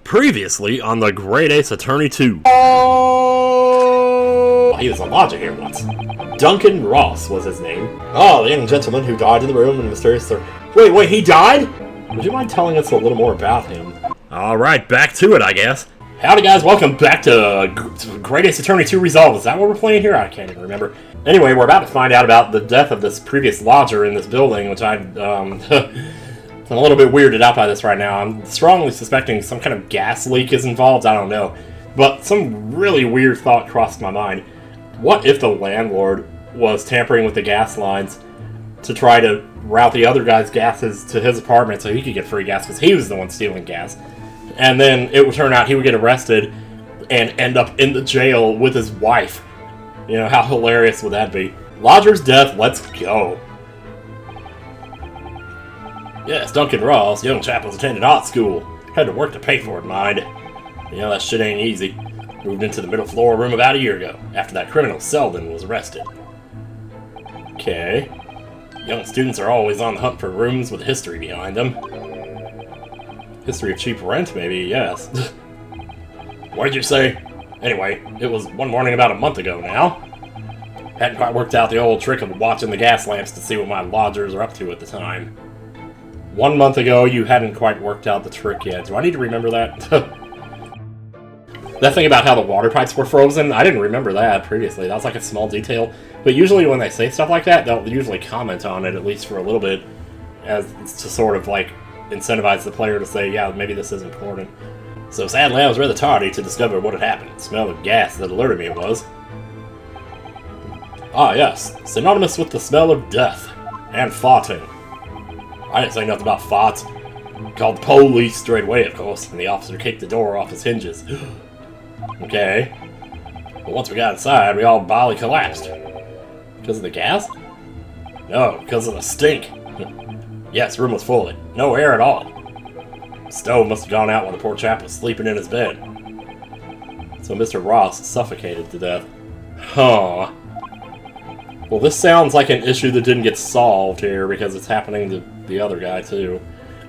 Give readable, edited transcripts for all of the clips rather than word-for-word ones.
Previously on the Great Ace Attorney 2. Oh, he was a lodger here once. Duncan Ross was his name. Oh, the young gentleman who died in the room in mysterious... Wait, he died? Would you mind telling us a little more about him? Alright, back to it, I guess. Howdy guys, welcome back to Great Ace Attorney 2 Resolve. Is that what we're playing here? I can't even remember. Anyway, we're about to find out about the death of this previous lodger in this building, which I'm a little bit weirded out by this right now. I'm strongly suspecting some kind of gas leak is involved, I don't know. But some really weird thought crossed my mind. What if the landlord was tampering with the gas lines to try to route the other guy's gases to his apartment so he could get free gas because he was the one stealing gas? And then it would turn out he would get arrested and end up in the jail with his wife. You know, how hilarious would that be? Lodger's death, let's go. Yes, Duncan Ross, young chap was attending art school. Had to work to pay for it, mind. You know, that shit ain't easy. Moved into the middle floor room about a year ago, after that criminal Selden was arrested. Okay. Young students are always on the hunt for rooms with history behind them. History of cheap rent, maybe, yes. What did you say? Anyway, it was one morning about a month ago now. Hadn't quite worked out the old trick of watching the gas lamps to see what my lodgers are up to at the time. 1 month ago, you hadn't quite worked out the trick yet. Do I need to remember that? That thing about how the water pipes were frozen, I didn't remember that previously. That was like a small detail. But usually when they say stuff like that, they'll usually comment on it, at least for a little bit, as to sort of like incentivize the player to say, yeah, maybe this is important. So sadly, I was rather tardy to discover what had happened. The smell of gas that alerted me was. Ah, yes. Synonymous with the smell of death. And farting. I didn't say nothing about farts. Called the police straight away, of course, and the officer kicked the door off its hinges. Okay. But once we got inside, we all bodily collapsed. Because of the gas? No, because of the stink. Yes, the room was full of it. No air at all. The stove must have gone out while the poor chap was sleeping in his bed. So Mr. Ross suffocated to death. Huh. Well, this sounds like an issue that didn't get solved here because it's happening to the other guy, too.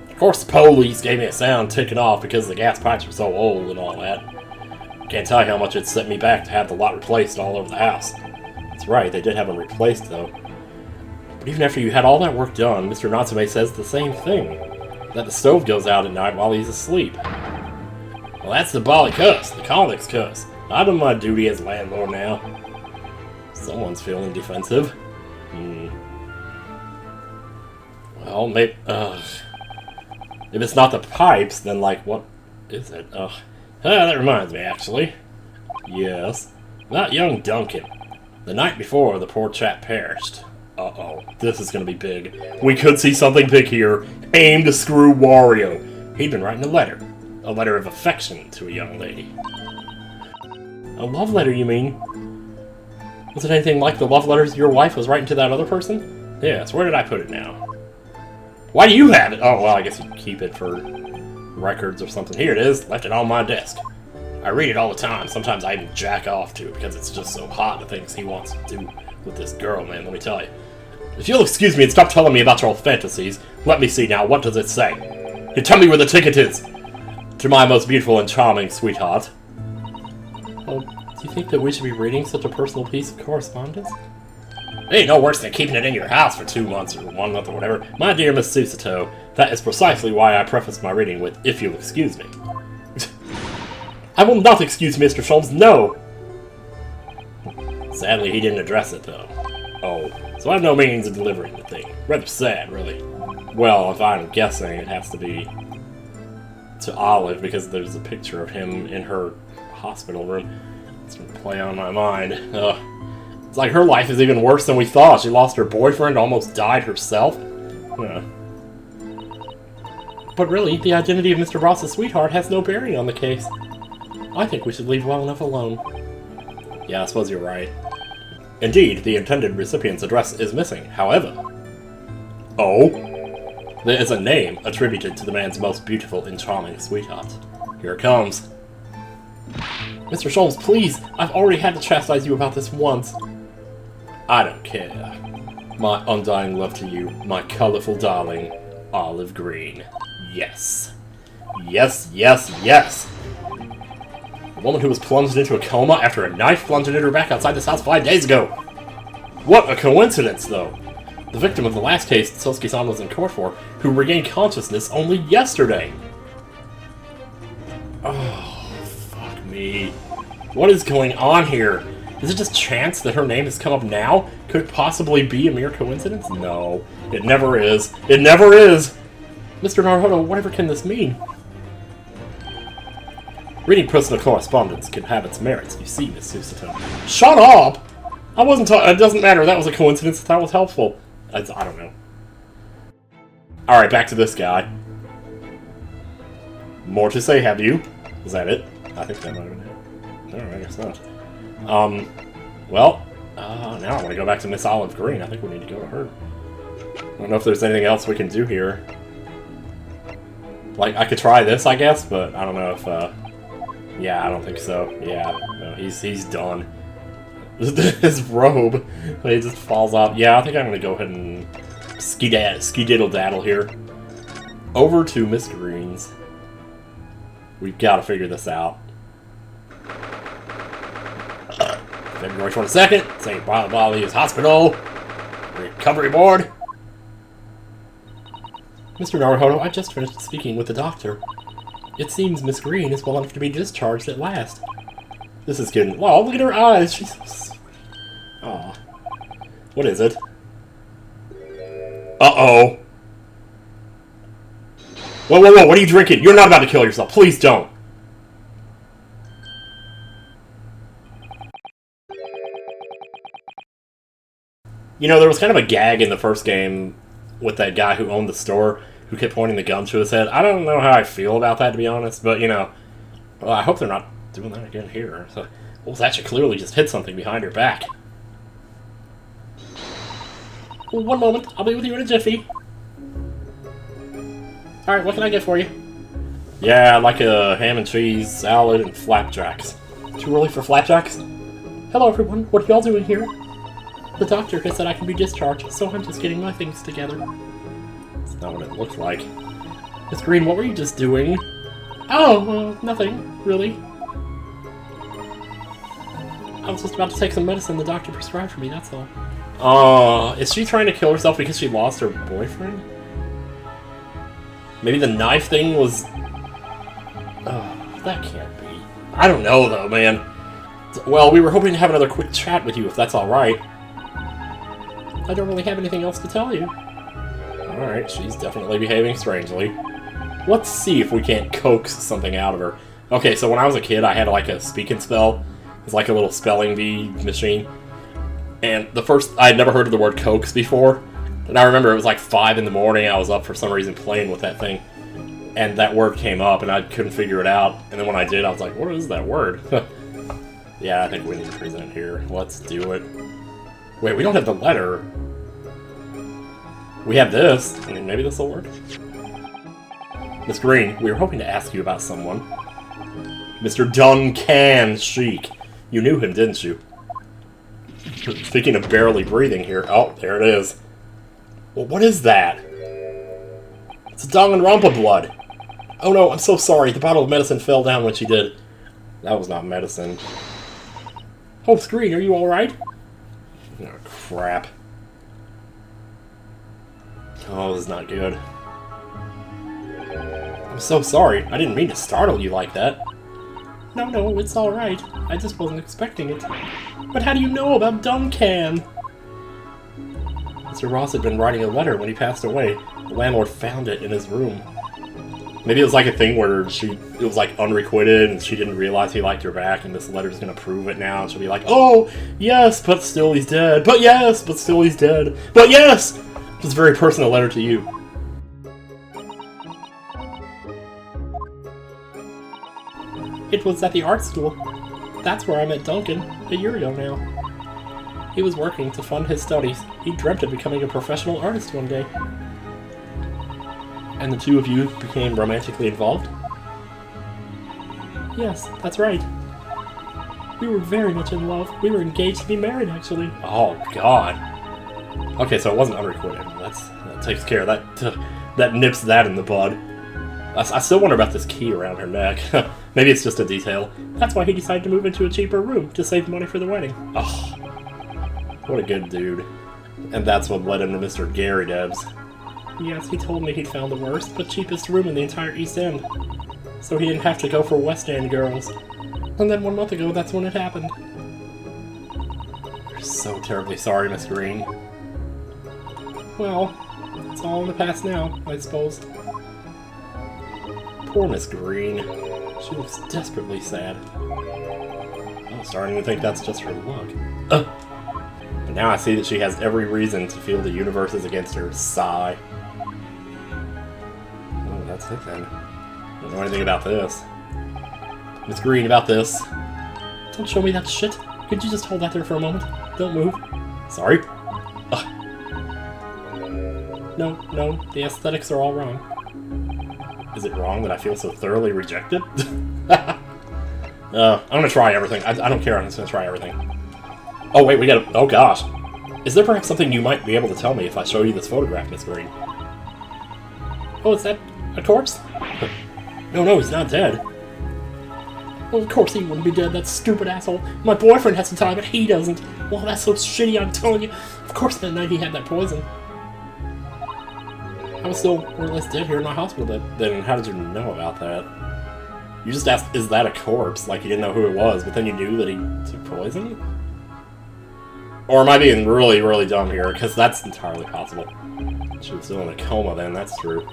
Of course, the police gave me a sound ticking off because the gas pipes were so old and all that. Can't tell you how much it set me back to have the lot replaced all over the house. That's right, they did have them replaced, though. But even after you had all that work done, Mr. Natsume says the same thing. That the stove goes out at night while he's asleep. Well, that's the Bali cuss, the convict's cuss. I do my duty as landlord now. Someone's feeling defensive. Well, maybe, if it's not the pipes, then, like, what is it? That reminds me, actually. Yes. Not young Duncan. The night before, the poor chap perished. Uh-oh. This is gonna be big. We could see something big here. Aim to screw Wario. He'd been writing a letter. A letter of affection to a young lady. A love letter, you mean? Was it anything like the love letters your wife was writing to that other person? Yes, where did I put it now? Why do you have it? Oh, well, I guess you keep it for records or something. Here it is, left it on my desk. I read it all the time. Sometimes I even jack off to it because it's just so hot, the things he wants to do with this girl, man, let me tell you. If you'll excuse me and stop telling me about your old fantasies, let me see now, what does it say? You tell me where the ticket is! To my most beautiful and charming sweetheart. Well, do you think that we should be reading such a personal piece of correspondence? Ain't no worse than keeping it in your house for 2 months or 1 month or whatever. My dear Miss Susato, that is precisely why I prefaced my reading with, if you'll excuse me. I will not excuse Mr. Sholmes, no! Sadly, he didn't address it, though. Oh, so I have no means of delivering the thing. Rather sad, really. Well, if I'm guessing, it has to be to Olive, because there's a picture of him in her hospital room. It's gonna play on my mind. It's like her life is even worse than we thought. She lost her boyfriend, almost died herself. Yeah. But really, the identity of Mr. Ross's sweetheart has no bearing on the case. I think we should leave well enough alone. Yeah, I suppose you're right. Indeed, the intended recipient's address is missing, however. Oh? There is a name attributed to the man's most beautiful and charming sweetheart. Here it comes. Mr. Sholmes, please! I've already had to chastise you about this once. I don't care. My undying love to you, my colorful darling, Olive Green. Yes. Yes, yes, yes! A woman who was plunged into a coma after a knife plunged into her back outside this house 5 days ago! What a coincidence, though! The victim of the last case Sosuke-san was in court for, who regained consciousness only yesterday! Oh, fuck me. What is going on here? Is it just chance that her name has come up now? Could it possibly be a mere coincidence? No. It never is. It never is! Mr. Naruhodo, whatever can this mean? Reading personal correspondence can have its merits, you see, Miss Susato. Shut up! I wasn't talking. It doesn't matter. That was a coincidence. That was helpful. I don't know. Alright, back to this guy. More to say, have you? Is that it? I think that might have been it. No, I guess not. Well, now I want to go back to Miss Olive Green. I think we need to go to her. I don't know if there's anything else we can do here. Like, I could try this, I guess, but I don't know if, yeah, I don't think so. Yeah, no, he's done. His robe, he just falls off. Yeah, I think I'm gonna go ahead and ski-diddle-daddle here. Over to Miss Green's. We've got to figure this out. February 22nd, St. Bartholomew's Hospital. Recovery board. Mr. Naruhodo, I just finished speaking with the doctor. It seems Miss Green is well enough to be discharged at last. This is getting... Wow, look at her eyes! She's... Aw. What is it? Uh-oh! Whoa, whoa, whoa, what are you drinking? You're not about to kill yourself. Please don't! You know, there was kind of a gag in the first game with that guy who owned the store who kept pointing the gun to his head. I don't know how I feel about that, to be honest, but, you know, well, I hope they're not doing that again here. So, well, that should clearly just hit something behind her back. Well, one moment. I'll be with you in a jiffy. Alright, what can I get for you? Yeah, I'd like a ham and cheese, salad, and flapjacks. Too early for flapjacks? Hello, everyone. What are y'all doing here? The doctor has said I can be discharged, so I'm just getting my things together. That's not what it looked like. Miss Green, what were you just doing? Oh, well, nothing, really. I was just about to take some medicine the doctor prescribed for me, that's all. Is she trying to kill herself because she lost her boyfriend? Maybe the knife thing was... Oh, that can't be. I don't know, though, man. Well, we were hoping to have another quick chat with you, if that's alright. I don't really have anything else to tell you. Alright, she's definitely behaving strangely. Let's see if we can't coax something out of her. Okay, so when I was a kid, I had like a speak and spell. It's like a little spelling bee machine. And I had never heard of the word coax before. And I remember it was like 5 in the morning, I was up for some reason playing with that thing. And that word came up and I couldn't figure it out. And then when I did, I was like, what is that word? Yeah, I think we need to present here. Let's do it. Wait, we don't have the letter. We have this. I mean, maybe this will work. Miss Green, we were hoping to ask you about someone. Mr. Dun CAN Shiek. You knew him, didn't you? Speaking of barely breathing here. Oh, there it is. Well, what is that? It's Danganronpa blood. Oh no, I'm so sorry. The bottle of medicine fell down when she did. That was not medicine. Oh, Miss Green, are you alright? Oh, crap. Oh, this is not good. I'm so sorry. I didn't mean to startle you like that. No, it's alright. I just wasn't expecting it. But how do you know about Dun CAN? Mr. Ross had been writing a letter when he passed away. The landlord found it in his room. Maybe it was like a thing where it was like unrequited and she didn't realize he liked her back and this letter's gonna prove it now and she'll be like, oh, yes, but still he's dead. But yes, but still he's dead. But yes! It's a very personal letter to you. It was at the art school. That's where I met Duncan, a year ago now. He was working to fund his studies. He dreamt of becoming a professional artist one day. And the two of you became romantically involved? Yes, that's right. We were very much in love. We were engaged to be married, actually. Oh, God. Okay, so it wasn't unrequited. That takes care of that. That nips that in the bud. I still wonder about this key around her neck. Maybe it's just a detail. That's why he decided to move into a cheaper room, to save money for the wedding. Oh, what a good dude. And that's what led him to Mr. Gary Debs. Yes, he told me he'd found the worst, but cheapest room in the entire East End. So he didn't have to go for West End girls. And then 1 month ago, that's when it happened. We're so terribly sorry, Miss Green. Well, it's all in the past now, I suppose. Poor Miss Green. She looks desperately sad. I'm starting to think that's just her luck. But now I see that she has every reason to feel the universe is against her. Sigh. Oh, that's it then. Don't know anything about this. Miss Green, about this. Don't show me that shit. Could you just hold that there for a moment? Don't move. Sorry. No, the aesthetics are all wrong. Is it wrong that I feel so thoroughly rejected? I'm gonna try everything. I don't care, I'm just gonna try everything. Oh wait, we gotta... Oh gosh. Is there perhaps something you might be able to tell me if I show you this photograph, Miss Green? Oh, is that a corpse? No, he's not dead. Well, of course he wouldn't be dead, that stupid asshole. My boyfriend has to die, but he doesn't. Well, that's so shitty, I'm telling you. Of course that night he had that poison. I was still more or less dead here in my hospital then. How did you know about that? You just asked, is that a corpse? Like you didn't know who it was, but then you knew that he took poison? Or am I being really, really dumb here? Because that's entirely possible. She was still in a coma then, that's true.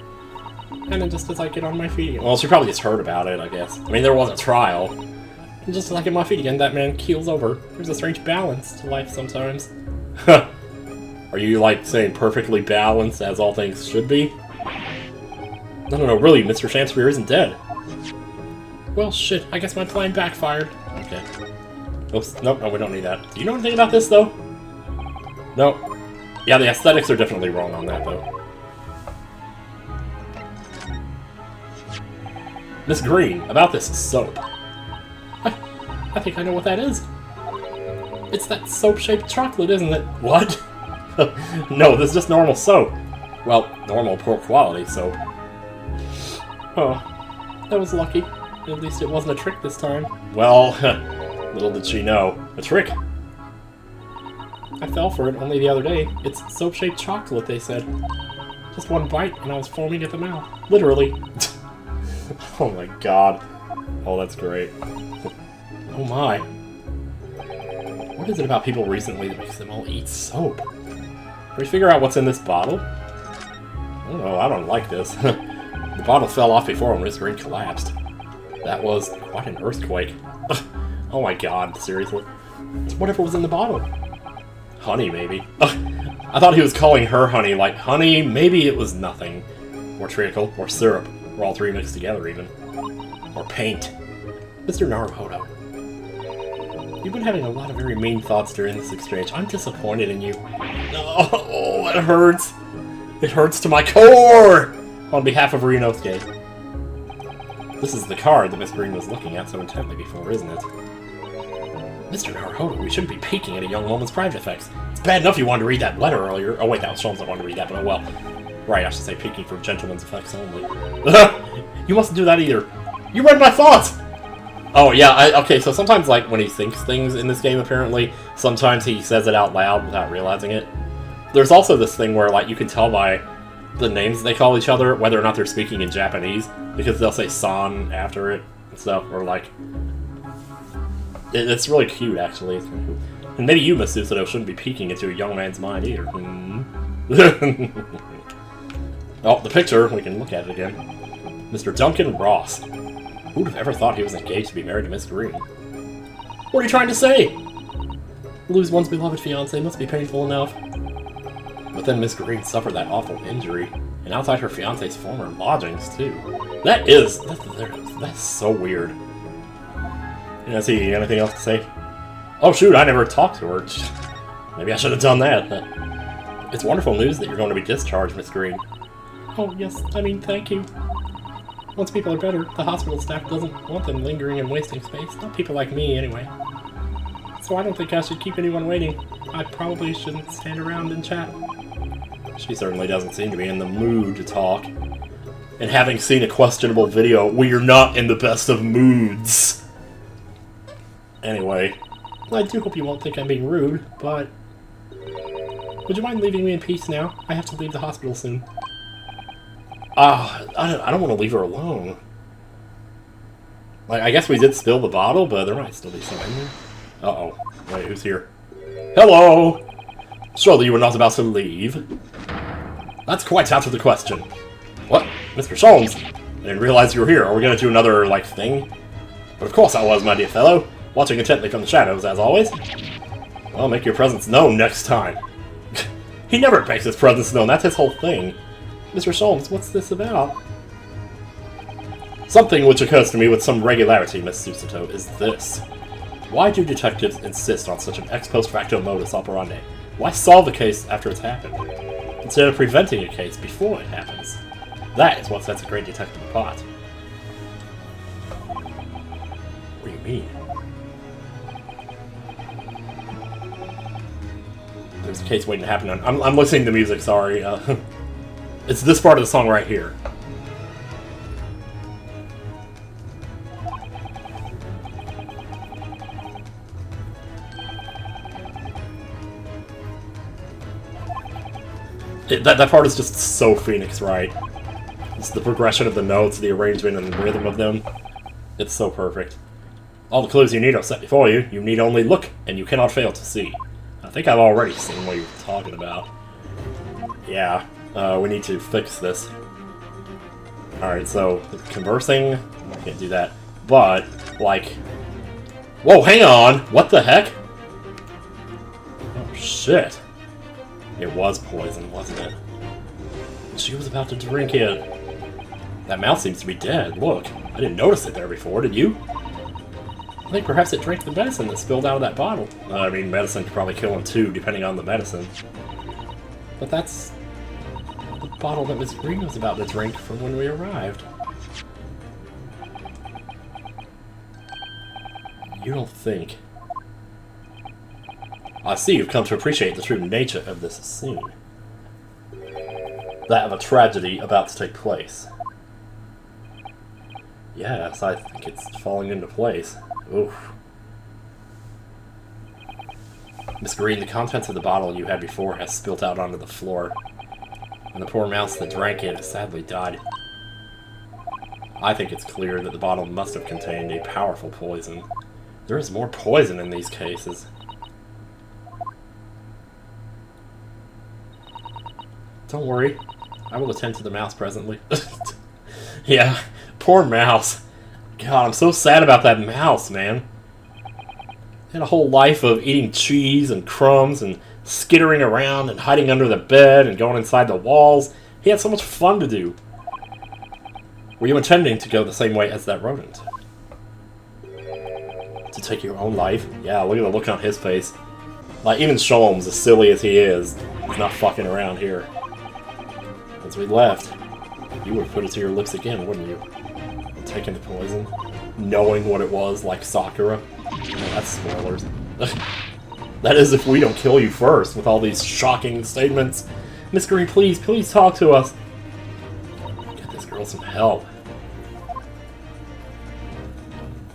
And then just as I get on my feet again. Well, she probably just heard about it, I guess. I mean, there was a trial. And just as I get my feet again, that man keels over. There's a strange balance to life sometimes. Are you, like, saying perfectly balanced as all things should be? No, really, Mr. Shakespeare isn't dead. Well, shit, I guess my plan backfired. Okay. Oops, nope, no, we don't need that. Do you know anything about this, though? No. Yeah, the aesthetics are definitely wrong on that, though. Miss Green, about this soap. I think I know what that is. It's that soap-shaped chocolate, isn't it? What? No, this is just normal soap. Well, normal poor quality soap. Oh, that was lucky. At least it wasn't a trick this time. Well, little did she know. A trick? I fell for it only the other day. It's soap-shaped chocolate, they said. Just one bite and I was foaming at the mouth. Literally. Oh my god. Oh, that's great. Oh my. What is it about people recently that makes them all eat soap? Can we figure out what's in this bottle? Oh, I don't like this. The bottle fell off before when Miss Green collapsed. That was quite an earthquake. Oh my god, seriously? It's whatever was in the bottle. Honey, maybe. I thought he was calling her honey, like, honey, maybe it was nothing. Or treacle, or syrup, or all three mixed together, even. Or paint. Mr. Naruhodo. You've been having a lot of very mean thoughts during this exchange. I'm disappointed in you. Oh, it hurts. It hurts to my core! On behalf of Ryunosuke. This is the card that Miss Green was looking at so intently before, isn't it? Mr. Naruhodo, we shouldn't be peeking at a young woman's private effects. It's bad enough you wanted to read that letter earlier. Oh wait, that was Sholmes that wanted to read that, but oh well. Right, I should say peeking for gentlemen's effects only. You mustn't do that either. You read my thoughts! Oh yeah, okay, so sometimes like when he thinks things in this game apparently, sometimes he says it out loud without realizing it. There's also this thing where like you can tell by the names they call each other whether or not they're speaking in Japanese, because they'll say san after it and stuff, or like... It's really cute, actually. It's really cool. And maybe you, Miss Susato, shouldn't be peeking into a young man's mind either. Oh, the picture, we can look at it again. Mr. Duncan Ross. Who would have ever thought he was engaged to be married to Miss Green? What are you trying to say? Lose one's beloved fiancé must be painful enough. But then Miss Green suffered that awful injury, and outside her fiancé's former lodgings, too. That's so weird. Yeah, see, anything else to say? Oh shoot, I never talked to her. Maybe I should have done that. It's wonderful news that you're going to be discharged, Miss Green. Oh yes, I mean, thank you. Once people are better, the hospital staff doesn't want them lingering and wasting space. Not people like me, anyway. So I don't think I should keep anyone waiting. I probably shouldn't stand around and chat. She certainly doesn't seem to be in the mood to talk. And having seen a questionable video, we are not in the best of moods. Anyway, I do hope you won't think I'm being rude, but... would you mind leaving me in peace now? I have to leave the hospital soon. I don't want to leave her alone. Like, I guess we did spill the bottle, but there might still be some in there. Uh-oh. Wait, who's here? Hello! Surely you were not about to leave. That's quite out of the question. What? Mr. Sholmes? I didn't realize you were here. Are we going to do another, like, thing? But of course I was, my dear fellow. Watching intently from the shadows, as always. Well, make your presence known next time. He never makes his presence known. That's his whole thing. Mr. Sholmes, what's this about? Something which occurs to me with some regularity, Miss Susato, is this. Why do detectives insist on such an ex post facto modus operandi? Why solve a case after it's happened, instead of preventing a case before it happens? That is what sets a great detective apart. What do you mean? There's a case waiting to happen. I'm listening to music, sorry. It's this part of the song right here. That part is just so Phoenix Wright. It's the progression of the notes, the arrangement, and the rhythm of them. It's so perfect. All the clues you need are set before you. You need only look, and you cannot fail to see. I think I've already seen what you're talking about. Yeah, we need to fix this. Alright, so, conversing, can't do that. But, like... whoa, hang on! What the heck? Oh, shit. It was poison, wasn't it? She was about to drink it. That mouse seems to be dead. Look, I didn't notice it there before, did you? I think perhaps it drank the medicine that spilled out of that bottle. I mean, medicine could probably kill him too, depending on the medicine. But that's the bottle that Miss Green was about to drink from when we arrived. You don't think... I see you've come to appreciate the true nature of this scene. That of a tragedy about to take place. Yes, I think it's falling into place. Oof. Miss Green, the contents of the bottle you had before has spilt out onto the floor, and the poor mouse that drank it has sadly died. I think it's clear that the bottle must have contained a powerful poison. There is more poison in these cases. Don't worry, I will attend to the mouse presently. Yeah, poor mouse. God, I'm so sad about that mouse, man. He had a whole life of eating cheese and crumbs and skittering around and hiding under the bed and going inside the walls. He had so much fun to do. Were you intending to go the same way as that rodent? To take your own life? Yeah, look at the look on his face. Like, even Sholmes, as silly as he is not fucking around here. As we left, you would have put it to your lips again, wouldn't you? And taken the poison, knowing what it was, like Sakura. Oh, that's spoilers. That is if we don't kill you first, with all these shocking statements. Miss Green, please, please talk to us. Get this girl some help.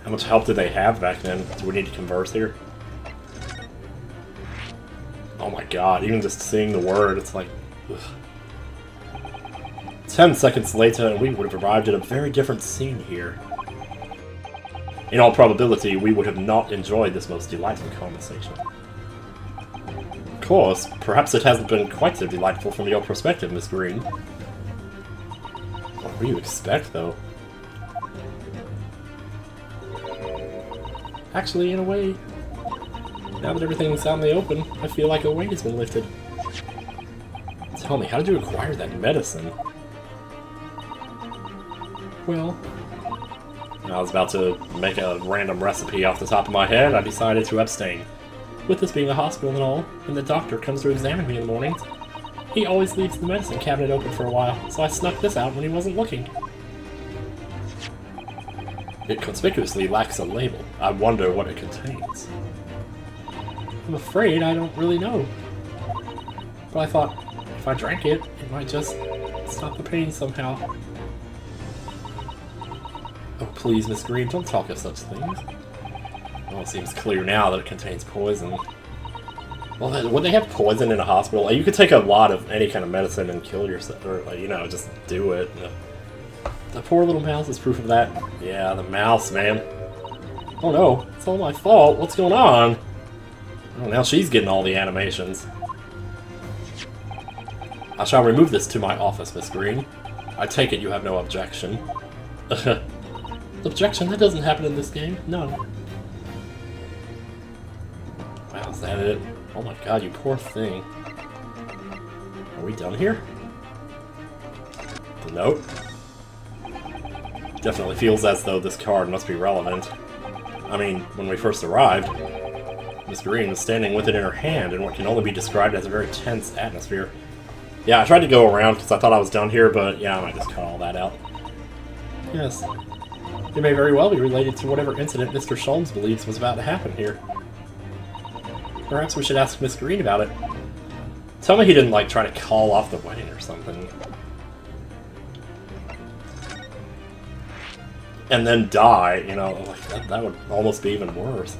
How much help did they have back then? Do we need to converse here? Oh my god, even just seeing the word, it's like... ugh. 10 seconds later, and we would have arrived at a very different scene here. In all probability, we would have not enjoyed this most delightful conversation. Of course, perhaps it hasn't been quite so delightful from your perspective, Miss Green. What do you expect, though? Actually, in a way, now that everything's out in the open, I feel like a weight has been lifted. Tell me, how did you acquire that medicine? Well, I was about to make a random recipe off the top of my head. I decided to abstain. With this being a hospital and all, and the doctor comes to examine me in the mornings, he always leaves the medicine cabinet open for a while, so I snuck this out when he wasn't looking. It conspicuously lacks a label. I wonder what it contains. I'm afraid I don't really know. But I thought, if I drank it, it might just stop the pain somehow. Oh, please, Miss Green, don't talk of such things. Well, it seems clear now that it contains poison. Well, would they have poison in a hospital? You could take a lot of any kind of medicine and kill yourself, or, you know, just do it. The poor little mouse is proof of that. Yeah, the mouse, man. Oh no, it's all my fault. What's going on? Oh, now she's getting all the animations. I shall remove this to my office, Miss Green. I take it you have no objection. Objection? That doesn't happen in this game. No. Wow, is that it? Oh my god, you poor thing. Are we done here? The note? Definitely feels as though this card must be relevant. I mean, when we first arrived, Miss Green was standing with it in her hand in what can only be described as a very tense atmosphere. Yeah, I tried to go around because I thought I was done here, but yeah, I might just cut all that out. Yes. It may very well be related to whatever incident Mr. Sholmes believes was about to happen here. Perhaps we should ask Miss Green about it. Tell me he didn't, like, try to call off the wedding or something. And then die, you know, like, that would almost be even worse.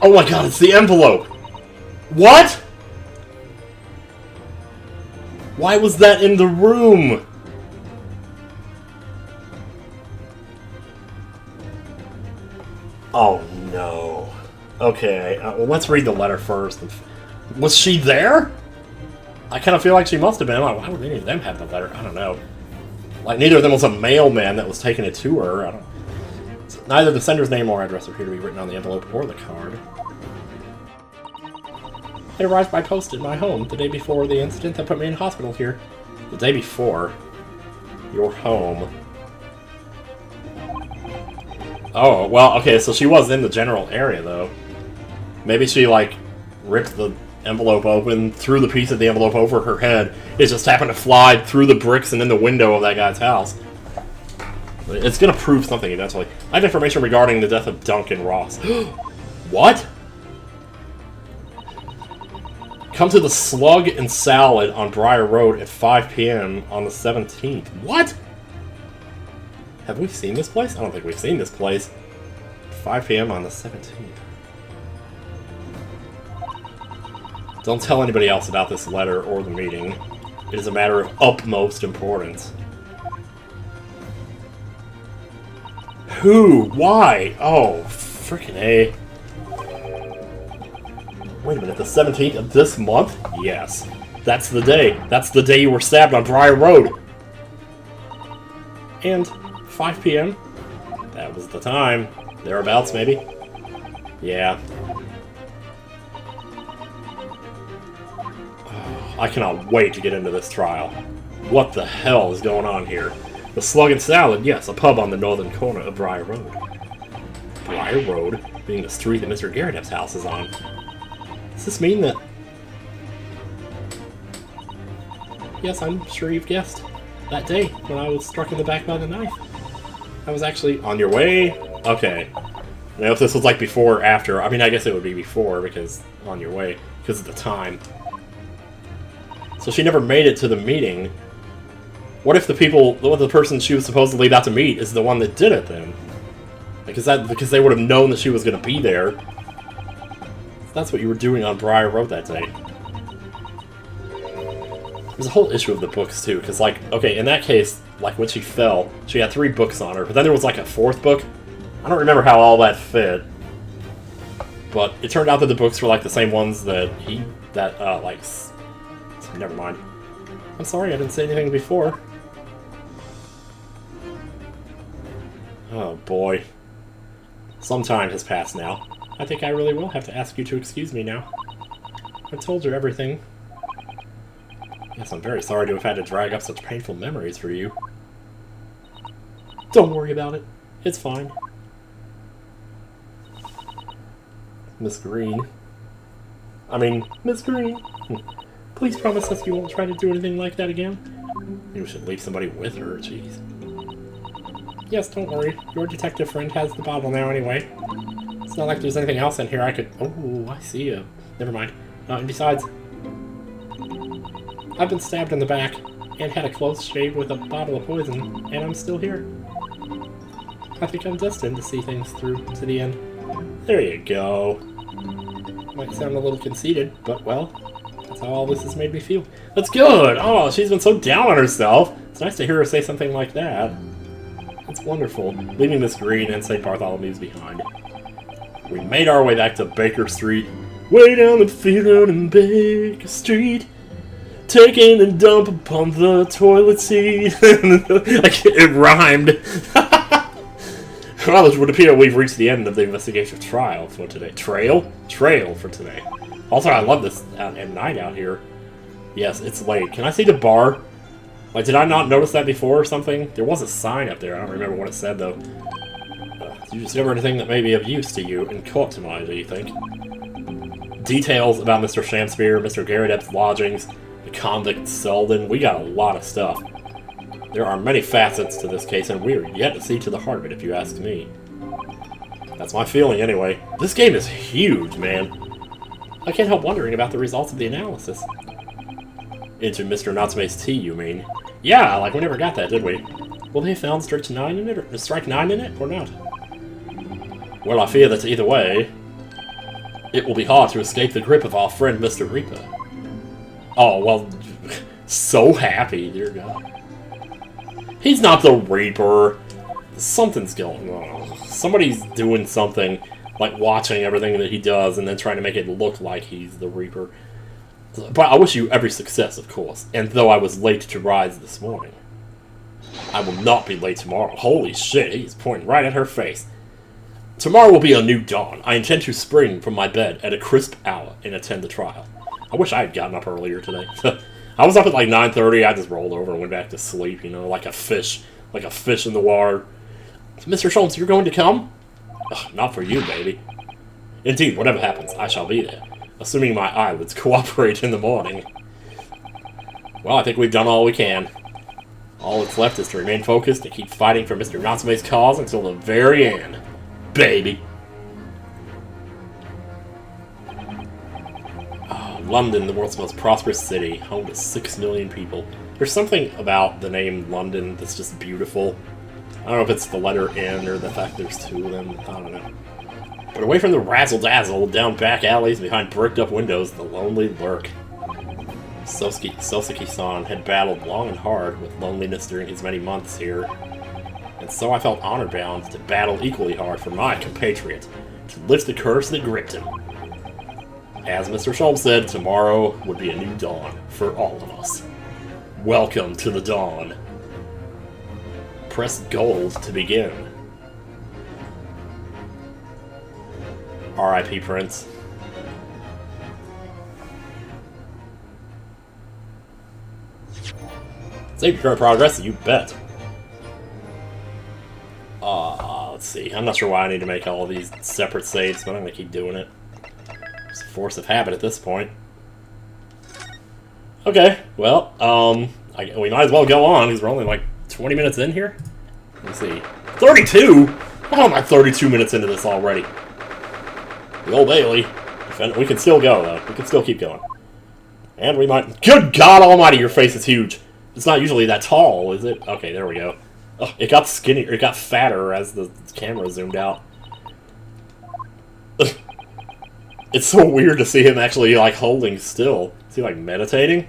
Oh my god, it's the envelope! What?! Why was that in the room? Oh no. Okay, well, let's read the letter first. Was she there? I kind of feel like she must have been. Like, why would any of them have the letter? I don't know. Like, neither of them was a mailman that was taking it to her. I don't. So neither the sender's name or address appear to be written on the envelope or the card. It arrived by post at my home the day before the incident that put me in hospital here. The day before? Your home. Oh, well, okay, so she was in the general area, though. Maybe she, like, ripped the envelope open, threw the piece of the envelope over her head. It just happened to fly through the bricks and in the window of that guy's house. It's gonna prove something eventually. I have information regarding the death of Duncan Ross. What? Come to the Slug and Salad on Briar Road at 5 p.m. on the 17th. What? Have we seen this place? I don't think we've seen this place. 5 p.m. on the 17th. Don't tell anybody else about this letter or the meeting. It is a matter of utmost importance. Who? Why? Oh, frickin' A. Wait a minute, the 17th of this month? Yes. That's the day. That's the day you were stabbed on Briar Road. And 5 p.m.? That was the time. Thereabouts, maybe? Yeah. I cannot wait to get into this trial. What the hell is going on here? The Slug and Salad, yes, a pub on the northern corner of Briar Road. Briar Road being the street that Mr. Garrett's house is on. Does this mean that... Yes, I'm sure you've guessed. That day, when I was struck in the back by the knife. I was actually on your way? Okay. Now, if this was like before or after, I mean, I guess it would be before, because on your way, because of the time. So she never made it to the meeting. What if the person she was supposedly about to meet is the one that did it, then? Because they would have known that she was going to be there. That's what you were doing on Briar Road that day. There's a whole issue of the books, too, because, like, okay, in that case, like, when she fell, she had 3 books on her, but then there was, like, a 4th book. I don't remember how all that fit. But it turned out that the books were, like, the same ones that never mind. I'm sorry, I didn't say anything before. Oh, boy. Some time has passed now. I think I really will have to ask you to excuse me now. I told you everything. Yes, I'm very sorry to have had to drag up such painful memories for you. Don't worry about it. It's fine. Miss Green. Miss Green. Please promise us you won't try to do anything like that again. Maybe we should leave somebody with her, jeez. Yes, don't worry. Your detective friend has the bottle now anyway. It's not like there's anything else in here I could... Oh, I see you. Never mind. And besides... I've been stabbed in the back, and had a close shave with a bottle of poison, and I'm still here. I think I'm destined to see things through to the end. There you go. Might sound a little conceited, but well, that's how all this has made me feel. That's good! Oh, she's been so down on herself. It's nice to hear her say something like that. It's wonderful, leaving Miss Green and St. Bartholomew's behind. We made our way back to Baker Street. Way down the field in Baker Street. Taking a dump upon the toilet seat. It rhymed. Well, it would appear we've reached the end of the investigation trial for today. Trail for today. Also, I love this at night out here. Yes, it's late. Can I see the bar? Like, did I not notice that before or something? There was a sign up there. I don't remember what it said, though. Did you discover anything that may be of use to you and caught to mind, do you think? Details about Mr. Shamspeare, Mr. Garradep's lodgings, the convict Selden. We got a lot of stuff. There are many facets to this case, and we're yet to see to the heart of it, if you ask me. That's my feeling, anyway. This game is huge, man. I can't help wondering about the results of the analysis. Into Mr. Natsume's tea, you mean? Yeah, like we never got that, did we? Will they have found strike 9 in it, or not? Well, I fear that either way, it will be hard to escape the grip of our friend Mr. Reaper. Oh, well, so happy, dear God. He's not the Reaper. Something's going on. Somebody's doing something, like watching everything that he does and then trying to make it look like he's the Reaper. But I wish you every success, of course. And though I was late to rise this morning, I will not be late tomorrow. Holy shit, he's pointing right at her face. Tomorrow will be a new dawn. I intend to spring from my bed at a crisp hour and attend the trial. I wish I had gotten up earlier today. I was up at like 9:30. I just rolled over and went back to sleep, you know, like a fish in the water. Mr. Schultz, you're going to come? Ugh, not for you, baby. Indeed, whatever happens, I shall be there, assuming my eyelids cooperate in the morning. Well, I think we've done all we can. All that's left is to remain focused and keep fighting for Mr. Natsume's cause until the very end. Baby! Oh, London, the world's most prosperous city, home to 6 million people. There's something about the name London that's just beautiful. I don't know if it's the letter N or the fact there's 2 of them, I don't know. But away from the razzle-dazzle, down back alleys behind bricked-up windows, the lonely lurk. Sosuke-san had battled long and hard with loneliness during his many months here. And so I felt honor-bound to battle equally hard for my compatriot, to lift the curse that gripped him. As Mr. Schultz said, tomorrow would be a new dawn for all of us. Welcome to the dawn. Press gold to begin. R.I.P. Prince. Save your current progress, you bet. Let's see. I'm not sure why I need to make all of these separate saves, but I'm going to keep doing it. It's a force of habit at this point. Okay, well, we might as well go on, because we're only like 20 minutes in here. Let's see. 32? How am I 32 minutes into this already? The Old Bailey. We can still go, though. We can still keep going. And we might... Good God almighty, your face is huge. It's not usually that tall, is it? Okay, there we go. Oh, it got skinnier. It got fatter as the camera zoomed out. It's so weird to see him actually, like, holding still. Is he, like, meditating?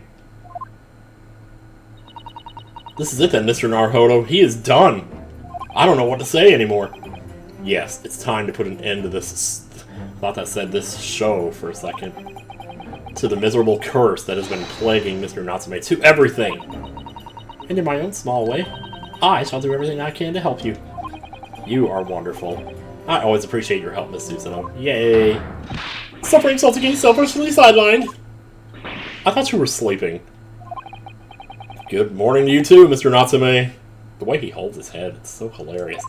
This is it then, Mr. Naruhodo. He is done. I don't know what to say anymore. Yes, it's time to put an end to this... I thought that said this show for a second. To the miserable curse that has been plaguing Mr. Natsume. To everything. And in my own small way, I shall do everything I can to help you. You are wonderful. I always appreciate your help, Miss Susanoo. Yay! Suffering Sosuke selfishly sidelined. I thought you were sleeping. Good morning to you too, Mr. Natsume. The way he holds his head, it's so hilarious.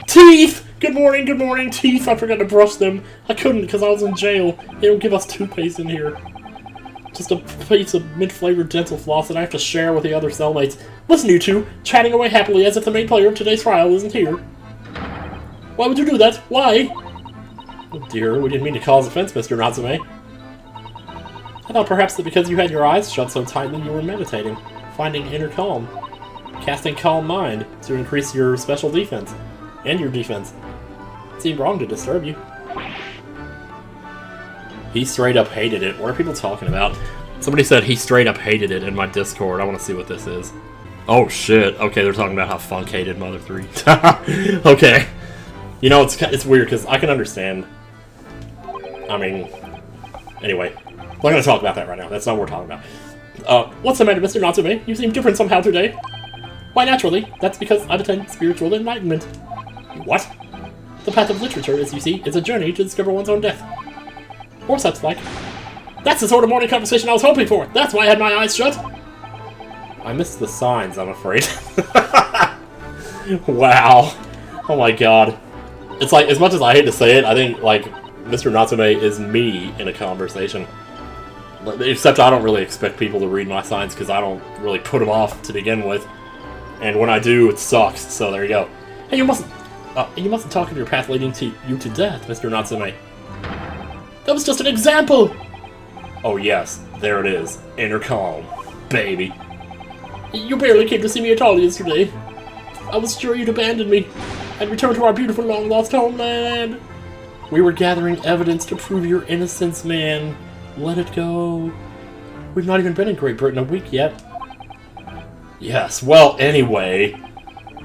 Teeth! Good morning, teeth! I forgot to brush them. I couldn't because I was in jail. They don't give us toothpaste in here. Just a piece of mint-flavored dental floss that I have to share with the other cellmates. Listen, you two, chatting away happily as if the main player of today's trial isn't here. Why would you do that? Why? Oh dear, we didn't mean to cause offense, Mr. Natsume. I thought perhaps that because you had your eyes shut so tightly you were meditating, finding inner calm, casting calm mind to increase your special defense. and your defense. It seemed wrong to disturb you. He straight up hated it. What are people talking about? Somebody said he straight up hated it in my Discord. I want to see what this is. Oh shit. Okay, they're talking about how Funk hated Mother 3. Okay. You know, it's weird because I can understand. I mean, anyway. I'm not going to talk about that right now. That's not what we're talking about. What's the matter, Mr. Natsume? You seem different somehow today. Why, naturally. That's because I've attained spiritual enlightenment. What? The path of literature, as you see, is a journey to discover one's own death. Or such like. That's the sort of morning conversation I was hoping for. That's why I had my eyes shut. I missed the signs, I'm afraid. Wow. Oh my god. It's like, as much as I hate to say it, I think, like, Mr. Natsume is me in a conversation. Except I don't really expect people to read my signs because I don't really put them off to begin with. And when I do, it sucks, so there you go. Hey, you mustn't talk of your path leading you to death, Mr. Natsume. That was just an example! Oh yes, there it is. Inner calm. Baby. You barely came to see me at all yesterday. I was sure you'd abandon me and return to our beautiful long-lost homeland. We were gathering evidence to prove your innocence, man. Let it go. We've not even been in Great Britain a week yet. Yes, well, anyway.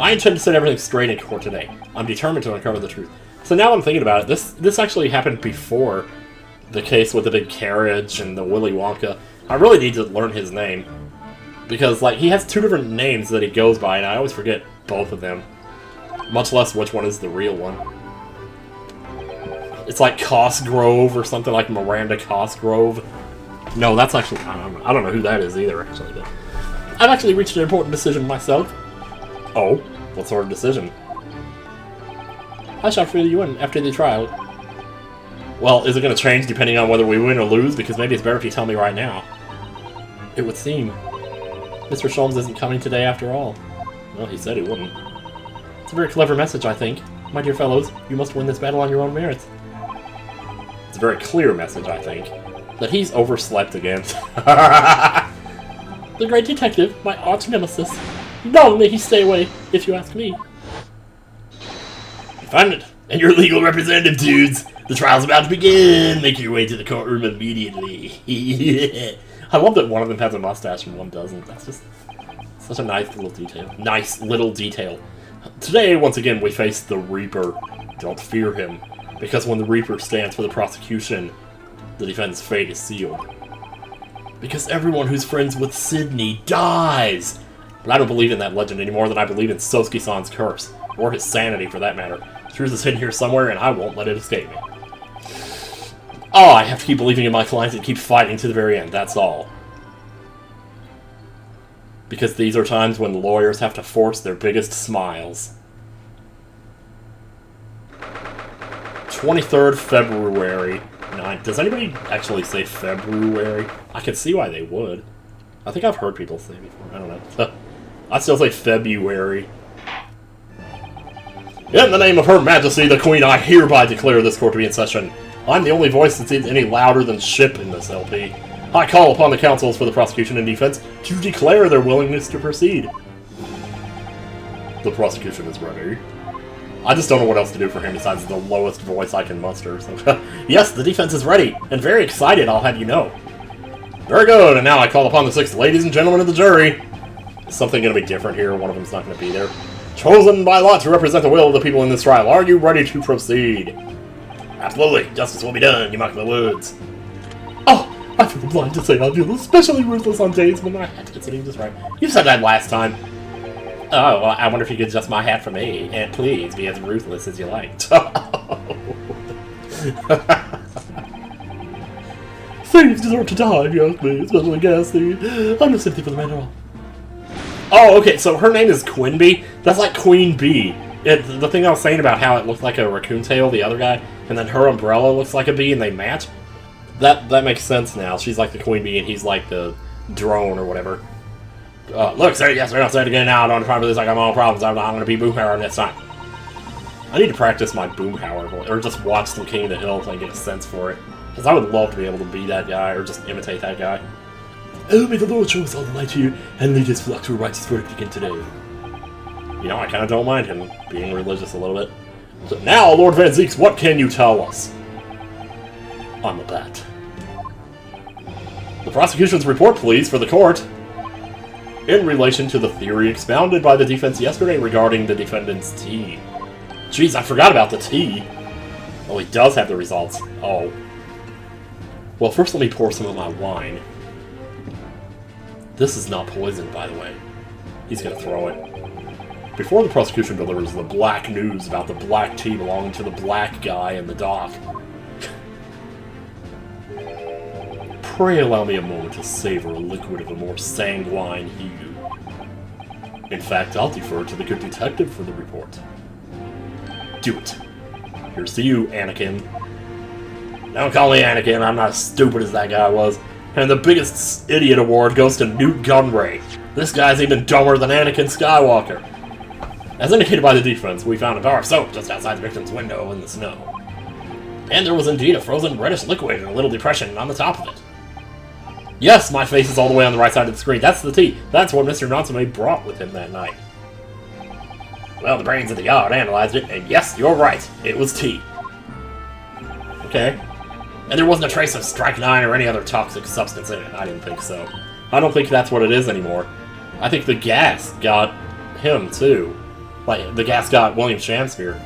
I intend to set everything straight in court today. I'm determined to uncover the truth. So now I'm thinking about it, this actually happened before the case with the big carriage and the Willy Wonka. I really need to learn his name. Because, like, he has two different names that he goes by, and I always forget both of them. Much less which one is the real one. It's like Cosgrove or something like Miranda Cosgrove. No, that's actually... I don't know who that is either, actually. But I've actually reached an important decision myself. Oh? What sort of decision? I shall fill you in after the trial. Well, is it going to change depending on whether we win or lose? Because maybe it's better if you tell me right now. It would seem. Mr. Sholmes isn't coming today after all. Well, he said he wouldn't. It's a very clever message, I think. My dear fellows, you must win this battle on your own merits. It's a very clear message, I think. That he's overslept again. The great detective, my arch nemesis. Long may he stay away, if you ask me. You found it. And your legal representative, dudes. The trial's about to begin. Make your way to the courtroom immediately. I love that one of them has a mustache and one doesn't. That's just such a nice little detail. Nice little detail. Today, once again, we face the Reaper. Don't fear him, because when the Reaper stands for the prosecution, the defendant's fate is sealed. Because everyone who's friends with Sydney dies! But I don't believe in that legend any more than I believe in Sosuke-san's curse, or his sanity for that matter. The truth is hidden here somewhere, and I won't let it escape me. Oh, I have to keep believing in my clients and keep fighting to the very end, that's all. Because these are times when lawyers have to force their biggest smiles. 23rd February 9th. Does anybody actually say February? I can see why they would. I think I've heard people say before. I don't know. I still say February. In the name of Her Majesty the Queen, I hereby declare this court to be in session. I'm the only voice that seems any louder than Ship in this LP. I call upon the counsels for the prosecution and defense to declare their willingness to proceed. The prosecution is ready. I just don't know what else to do for him besides the lowest voice I can muster. So, yes, the defense is ready, and very excited, I'll have you know. Very good, and now I call upon the 6 ladies and gentlemen of the jury. Is something going to be different here? One of them's not going to be there. Chosen by lot to represent the will of the people in this trial. Are you ready to proceed? Absolutely. Justice will be done. You mark my words. Oh, I feel obliged to say I feel especially ruthless on days when my hat gets sitting just right. You said that last time. Oh, well, I wonder if you could adjust my hat for me. And please be as ruthless as you like. Thieves deserve to die, if you ask me, especially gas thieves. I'm no sympathy for them at all. Oh, okay, so her name is Quinby? That's like Queen Bee. The thing I was saying about how it looked like a raccoon tail, the other guy, and then her umbrella looks like a bee and they match, that makes sense now. She's like the Queen Bee and he's like the drone or whatever. Look, sir, yes, we're not saying it again now. I don't try for this like I'm all problems. I'm going to be Boomhauer next time. I need to practice my Boomhauer voice, or just watch some King of the Hill and get a sense for it. Because I would love to be able to be that guy, or just imitate that guy. Oh, may the Lord show us all the light here, and lead his flock to a righteous verdict again today. You know, I kind of don't mind him being religious a little bit. So now, Lord Van Zeeks, what can you tell us? I'm a bat. The prosecution's report, please, for the court. In relation to the theory expounded by the defense yesterday regarding the defendant's tea. Jeez, I forgot about the tea. Oh, he does have the results. Oh. Well, first let me pour some of my wine. This is not poisoned, by the way. He's gonna throw it. Before the prosecution delivers the black news about the black tea belonging to the black guy in the dock. Pray allow me a moment to savor a liquid of a more sanguine hue. In fact, I'll defer to the good detective for the report. Do it. Here's to you, Anakin. Don't call me Anakin, I'm not as stupid as that guy was. And the biggest idiot award goes to Newt Gunray. This guy's even dumber than Anakin Skywalker. As indicated by the defense, we found a bar of soap just outside the victim's window in the snow. And there was indeed a frozen reddish liquid in a little depression on the top of it. Yes, my face is all the way on the right side of the screen. That's the tea. That's what Mr. Natsume brought with him that night. Well, the brains of the yard analyzed it, and yes, you're right. It was tea. Okay. And there wasn't a trace of strychnine or any other toxic substance in it. I didn't think so. I don't think that's what it is anymore. I think the gas got him, too. Like, the gas got William Shamspeare.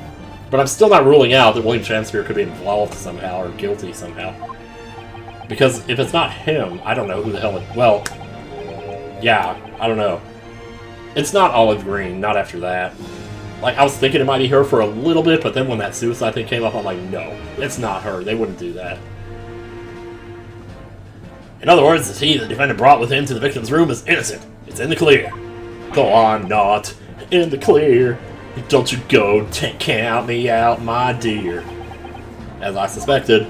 But I'm still not ruling out that William Shamspeare could be involved somehow, or guilty somehow. Because if it's not him, I don't know who the hell it... Well, yeah, I don't know. It's not Olive Green, not after that. Like, I was thinking it might be her for a little bit, but then when that suicide thing came up, I'm like, no, it's not her. They wouldn't do that. In other words, the tea the defendant brought with him to the victim's room is innocent. It's in the clear. Though I'm not in the clear. Don't you go count me out, my dear. As I suspected.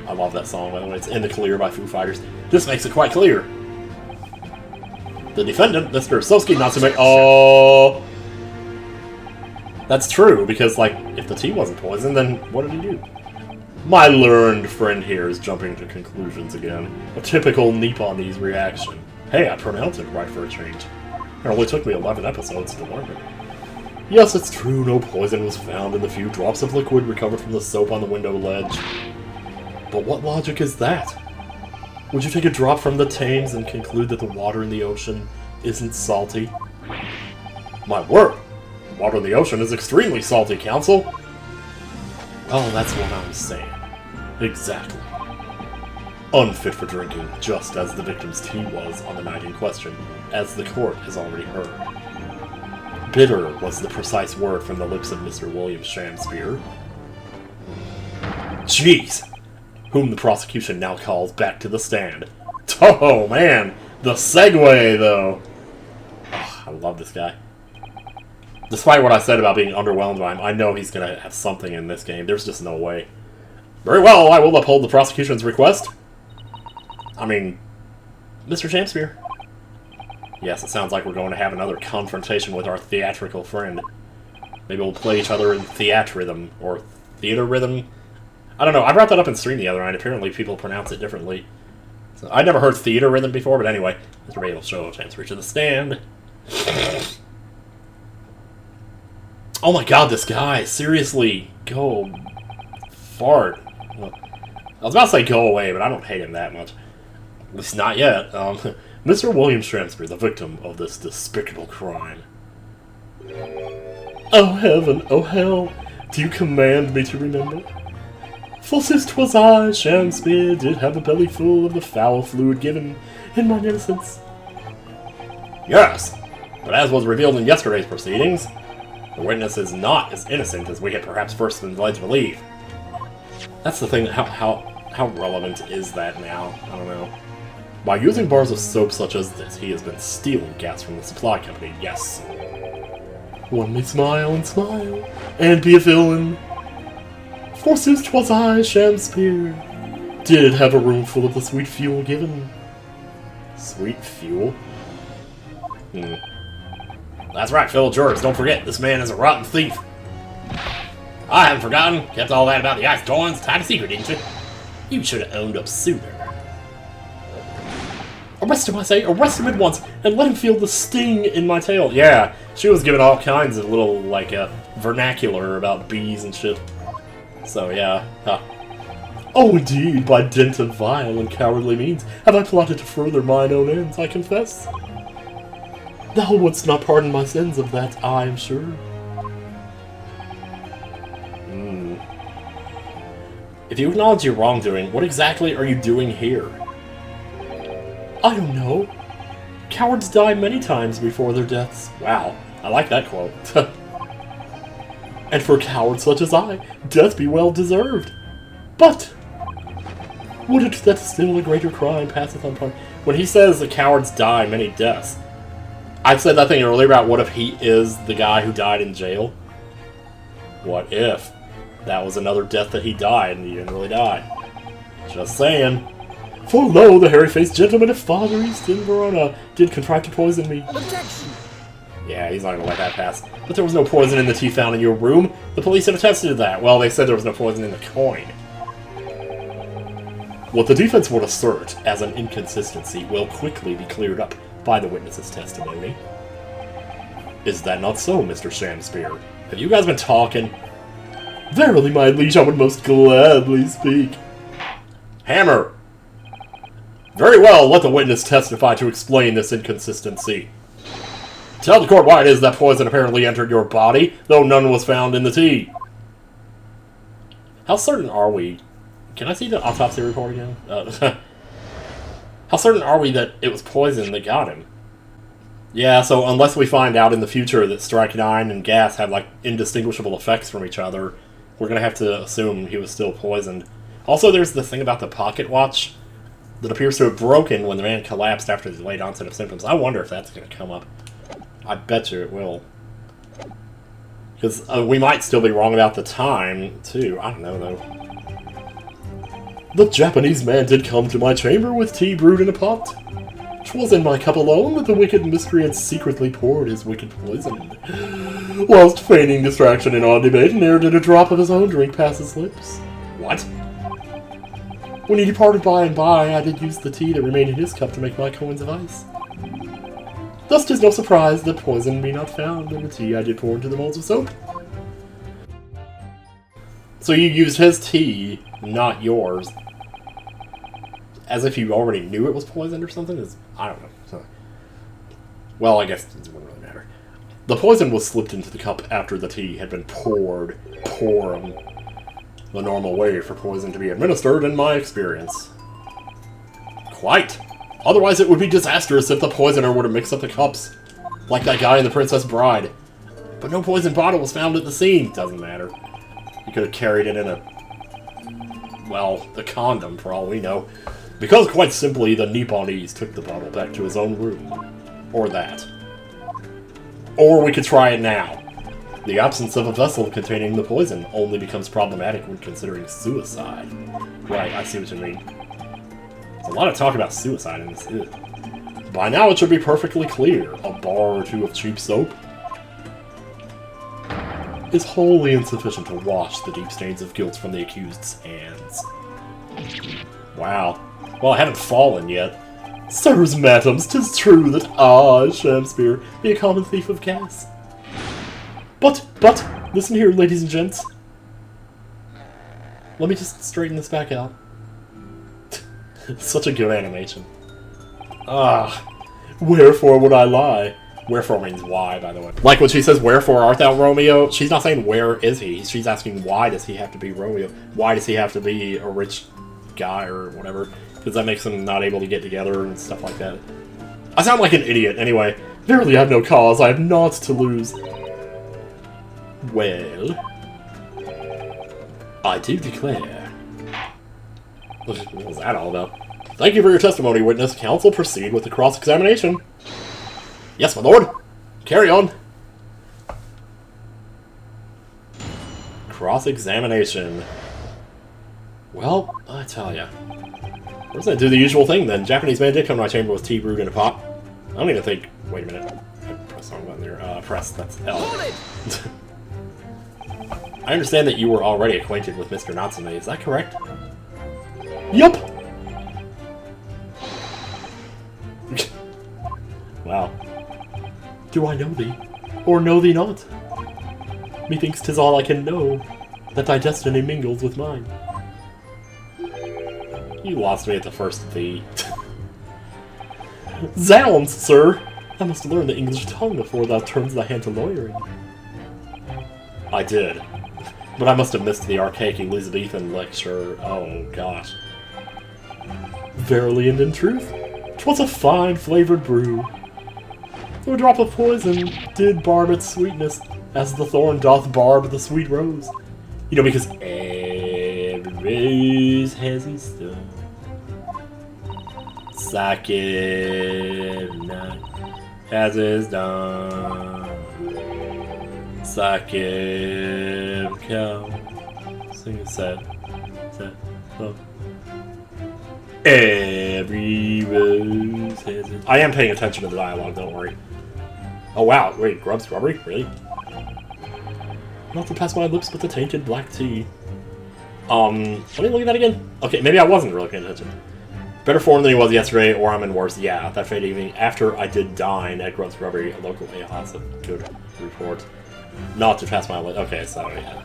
I love that song, by the way. It's In the Clear by Foo Fighters. This makes it quite clear. The defendant, Mr. Sosuke Natsume... Oh... That's true, because, like, if the tea wasn't poisoned, then what did he do? My learned friend here is jumping to conclusions again. A typical Nipponese reaction. Hey, I pronounced it right for a change. It only took me 11 episodes to learn it. Yes, it's true, no poison was found in the few drops of liquid recovered from the soap on the window ledge. But what logic is that? Would you take a drop from the Thames and conclude that the water in the ocean isn't salty? My word! Water in the ocean is extremely salty, Counsel! Well, that's what I'm saying. Exactly. Unfit for drinking, just as the victim's tea was on the night in question, as the court has already heard. Bitter was the precise word from the lips of Mr. William Shamspeare. Jeez! Whom the prosecution now calls back to the stand. Oh, man! The segue, though! Oh, I love this guy. Despite what I said about being underwhelmed by him, I know he's going to have something in this game. There's just no way. Very well, I will uphold the prosecution's request. I mean, Mr. Shamspeare. Yes, it sounds like we're going to have another confrontation with our theatrical friend. Maybe we'll play each other in theatrhythm, or theater rhythm. I don't know, I brought that up in stream the other night. Apparently people pronounce it differently. So, I'd never heard theater rhythm before, but anyway. Mr. Ray will show Shamspeare to the stand. Oh my god, this guy! Seriously, go fart. Well, I was about to say go away, but I don't hate him that much. At least not yet. Mr. William Shamspeare, the victim of this despicable crime. Oh heaven, oh hell, do you command me to remember? Forsooth 'twas I, Shamspeare, did have a belly full of the foul fluid given in mine innocence. Yes, but as was revealed in yesterday's proceedings, the witness is not as innocent as we had perhaps first been led to believe. That's the thing, how relevant is that now? I don't know. By using bars of soap such as this, he has been stealing gas from the supply company, yes. One may smile and be a villain. Forsooth 'twas I, Shamspeare, did have a room full of the sweet fuel given. Sweet fuel? That's right, fellow jurors, don't forget, this man is a rotten thief. I haven't forgotten. Kept all that about the ice coins tight a secret, didn't you? You should have owned up sooner. Arrest him, I say! Arrest him at once, and let him feel the sting in my tail! Yeah, she was giving all kinds of little, like, vernacular about bees and shit. So, yeah. Oh, indeed, by dint of vile and cowardly means, have I plotted to further mine own ends, I confess. Thou wouldst not pardon my sins of that, I am sure. If you acknowledge your wrongdoing, what exactly are you doing here? I don't know. Cowards die many times before their deaths. Wow, I like that quote. And for cowards such as I, death be well deserved. But would it that still a greater crime passeth unpardoned? When he says the cowards die many deaths, I said that thing earlier about what if he is the guy who died in jail? What if that was another death that he died and he didn't really die? Just saying. For lo, the hairy-faced gentleman of Father East in Verona did contrive to poison me. Objection! Yeah, he's not gonna let that pass. But there was no poison in the tea found in your room. The police have attested to that. Well, they said there was no poison in the coin. What the defense would assert as an inconsistency will quickly be cleared up by the witness's testimony. Is that not so, Mr. Shamspeare? Have you guys been talking? Verily, my liege, I would most gladly speak. Hammer! Very well, let the witness testify to explain this inconsistency. Tell the court why it is that poison apparently entered your body, though none was found in the tea. How certain are we? Can I see the autopsy report again? How certain are we that it was poison that got him? Yeah, so unless we find out in the future that strychnine and gas have, like, indistinguishable effects from each other, we're gonna have to assume he was still poisoned. Also, there's the thing about the pocket watch that appears to have broken when the man collapsed after the late onset of symptoms. I wonder if that's gonna come up. I bet you it will. Because we might still be wrong about the time, too. I don't know, though. The Japanese man did come to my chamber with tea brewed in a pot. 'Twas in my cup alone that the wicked miscreant secretly poured his wicked poison. Whilst feigning distraction in odd debate, ne'er did a drop of his own drink pass his lips. What? When he departed by and by, I did use the tea that remained in his cup to make my coins of ice. Thus 'tis no surprise that poison be not found in the tea I did pour into the molds of soap. So you used his tea, not yours. As if you already knew it was poisoned or something? I don't know. Well, I guess it wouldn't really matter. The poison was slipped into the cup after the tea had been poured. Pour 'em. The normal way for poison to be administered, in my experience. Quite. Otherwise it would be disastrous if the poisoner were to mix up the cups. Like that guy in The Princess Bride. But no poison bottle was found at the scene. Doesn't matter. He could have carried it in a... well, a condom, for all we know. Because, quite simply, the Nipponese took the bottle back to his own room. Or that. Or we could try it now. The absence of a vessel containing the poison only becomes problematic when considering suicide. Right, I see what you mean. There's a lot of talk about suicide in this. By now it should be perfectly clear. A bar or two of cheap soap is wholly insufficient to wash the deep stains of guilt from the accused's hands. Wow. Well, I haven't fallen yet. Sirs, madams, 'tis true that I, Shamspeare, be a common thief of gas. But, listen here, ladies and gents. Let me just straighten this back out. Such a good animation. Wherefore would I lie? Wherefore means why, by the way. Like when she says, wherefore art thou Romeo? She's not saying where is he. She's asking why does he have to be Romeo? Why does he have to be a rich guy or whatever? Because that makes them not able to get together and stuff like that. I sound like an idiot. Anyway, verily I have no cause. I have naught to lose. Well, I do declare. What was that all about? Thank you for your testimony, witness. Counsel, proceed with the cross-examination. Yes, my lord. Carry on. Cross-examination. Well, I tell ya. We're just gonna do the usual thing then. Japanese man did come to my chamber with tea brewed in a pot. I don't even think... wait a minute. I pressed the wrong button there. Press, that's L. I understand that you were already acquainted with Mr. Natsume, is that correct? Yup! Wow. Do I know thee, or know thee not? Methinks 'tis all I can know, that thy destiny mingles with mine. You lost me at the first thee. Zounds, sir! I must learn the English tongue before thou turns thy hand to lawyering. I did. But I must have missed the archaic Elizabethan lecture. Oh, gosh. Verily and in truth, 'twas a fine flavoured brew. Though a drop of poison did barb its sweetness, as the thorn doth barb the sweet rose. You know, because every rose has its thorn. Sake not has its dawn. Sake cow. Sing it sad. Oh. Every rose has its... I am paying attention to the dialogue, don't worry. Oh wow, wait, grub strawberry? Really? Not to pass my lips but the tainted black tea. Let me look at that again. Okay, maybe I wasn't really paying attention. Better form than he was yesterday, or I'm in worse. Yeah, that fade evening after I did dine at Grub Strawberry, a local alehouse. A good report. Not to pass my lips. Okay, so yeah.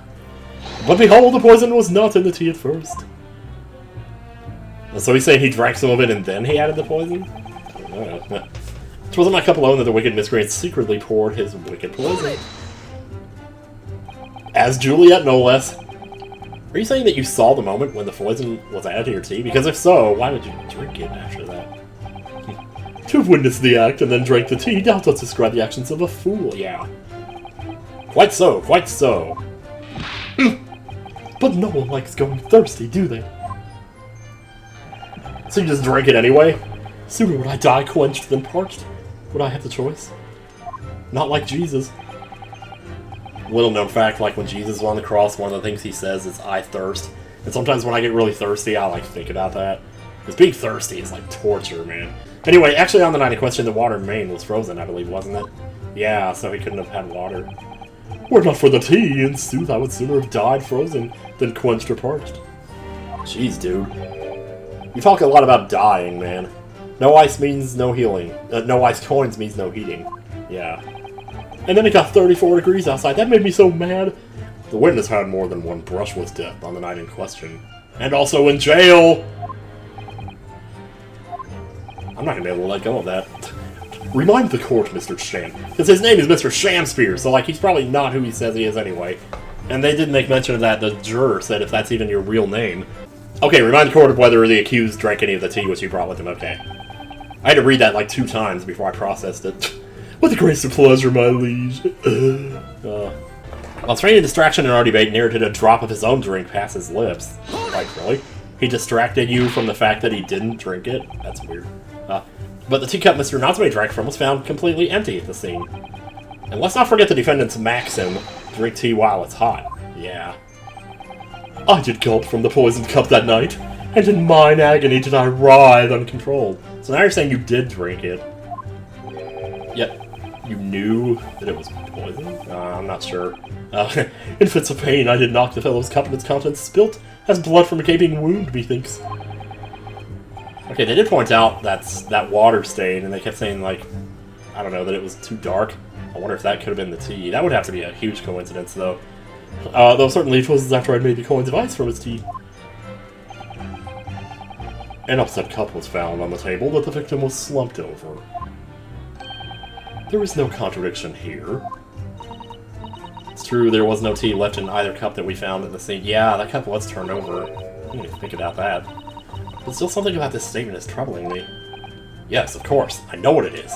But behold, the poison was not in the tea at first. So he's saying he drank some of it and then he added the poison? It wasn't my cup alone that the wicked miscreant secretly poured his wicked poison. As Juliet, no less. Are you saying that you saw the moment when the poison was added to your tea? Because if so, why would you drink it after that? To have witnessed the act and then drank the tea, thou dost describe the actions of a fool. Yeah. Quite so, quite so. But no one likes going thirsty, do they? So you just drink it anyway? Sooner would I die quenched than parched. Would I have the choice? Not like Jesus. Little known fact, like when Jesus was on the cross, one of the things he says is, I thirst. And sometimes when I get really thirsty, I like think about that. Because being thirsty is like torture, man. Anyway, actually on the night in question, the water in Maine was frozen, I believe, wasn't it? Yeah, so he couldn't have had water. Were it not for the tea, in sooth, I would sooner have died frozen than quenched or parched. Jeez, dude. You talk a lot about dying, man. No ice means no healing. No ice coins means no heating. Yeah. And then it got 34 degrees outside. That made me so mad. The witness had more than one brush with death on the night in question. And also in jail! I'm not gonna be able to let go of that. Remind the court, Mr. Sham. Because his name is Mr. Shamspear, so like he's probably not who he says he is anyway. And they did make mention of that. The juror said if that's even your real name. Okay, remind the court of whether the accused drank any of the tea which you brought with him. Okay. I had to read that like 2 times before I processed it. With the greatest of pleasure, my liege. While straining distraction and our debate narrated a drop of his own drink past his lips. Like, really? He distracted you from the fact that he didn't drink it? That's weird. But the teacup Mr. Natsume drank from was found completely empty at the scene. And let's not forget the defendant's maxim, drink tea while it's hot. Yeah. I did gulp from the poisoned cup that night, and in mine agony did I writhe uncontrolled. So now you're saying you did drink it. Yet, you knew that it was poison? I'm not sure. In fits of pain, I did knock the fellow's cup and its contents spilt, as blood from a gaping wound, methinks. Okay, they did point out that water stain, and they kept saying, like, I don't know, that it was too dark. I wonder if that could have been the tea. That would have to be a huge coincidence, though. Though certainly it was after I'd made the coins of ice from its tea. An upset cup was found on the table that the victim was slumped over. There is no contradiction here. It's true, there was no tea left in either cup that we found at the scene. Yeah, that cup was turned over. I didn't even think about that. But still something about this statement is troubling me. Yes, of course. I know what it is.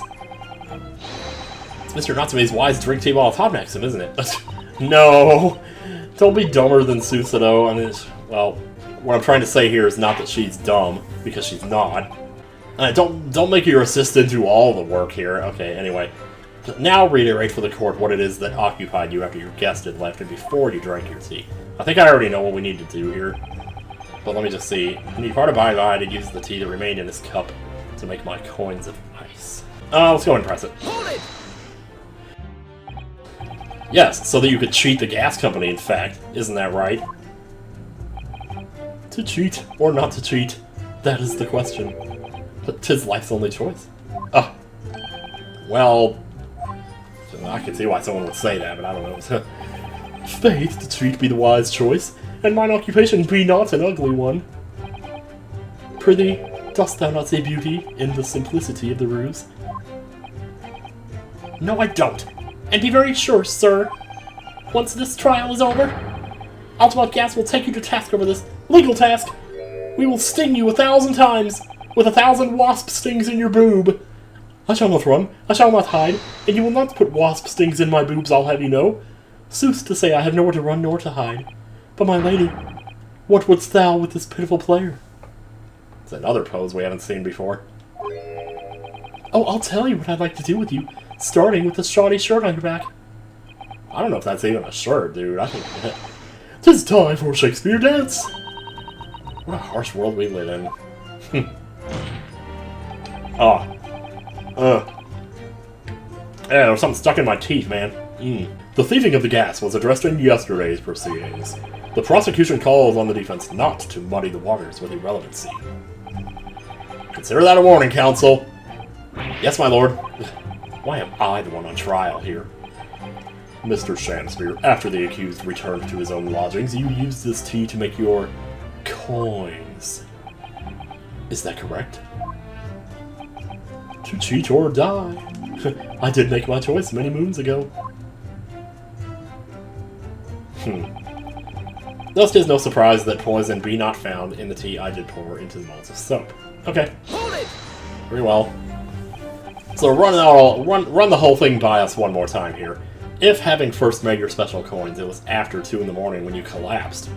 It's Mr. Natsume's wise drink tea while it's hot maxim, isn't it? No! Don't be dumber than Susanoo. I mean, well, what I'm trying to say here is not that she's dumb, because she's not. Don't make your assistant do all the work here. Okay, anyway. Now reiterate for the court what it is that occupied you after your guest had left and before you drank your tea. I think I already know what we need to do here. But let me just see. I need part of by to use the tea that remained in his cup to make my coins of ice. Let's go and press it. Hold it! Yes, so that you could cheat the gas company, in fact. Isn't that right? To cheat or not to cheat, that is the question. But 'tis life's only choice. Well, I can see why someone would say that, but I don't know. Faith, the treat be the wise choice, and mine occupation be not an ugly one. Prithee, dost thou not see beauty in the simplicity of the ruse? No, I don't. And be very sure, sir, once this trial is over, Ultimate Gas will take you to task over this legal task. We will sting you 1,000 times, with 1,000 wasp stings in your boob. I shall not run, I shall not hide, and you will not put wasp stings in my boobs, I'll have you know. Sooth to say, I have nowhere to run nor to hide. But my lady, what wouldst thou with this pitiful player? It's another pose we haven't seen before. Oh, I'll tell you what I'd like to do with you, starting with this shoddy shirt on your back. I don't know if that's even a shirt, dude. I think... 'Tis time for Shakespeare dance! What a harsh world we live in. Yeah, there was something stuck in my teeth, man. The thieving of the gas was addressed in yesterday's proceedings. The prosecution calls on the defense not to muddy the waters with irrelevancy. Consider that a warning, counsel. Yes, my lord. Why am I the one on trial here? Mr. Shakespeare, after the accused returned to his own lodgings, you used this tea to make your coins. Is that correct? To cheat or die. I did make my choice many moons ago. Thus 'tis no surprise that poison be not found in the tea I did pour into the molds of soap. Okay. Hold it! Very well. So run the whole thing by us one more time here. If having first made your special coins, it was after 2 in the morning when you collapsed,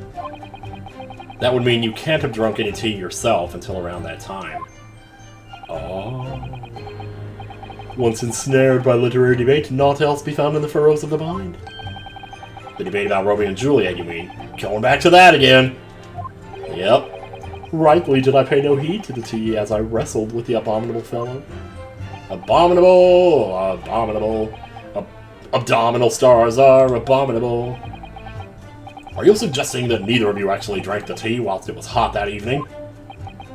that would mean you can't have drunk any tea yourself until around that time. Oh. Once ensnared by literary debate, naught else be found in the furrows of the mind. The debate about Romeo and Juliet, you mean? Going back to that again. Yep. Rightly did I pay no heed to the tea as I wrestled with the abominable fellow. Abominable! Abominable. Abdominal stars are abominable. Are you suggesting that neither of you actually drank the tea whilst it was hot that evening?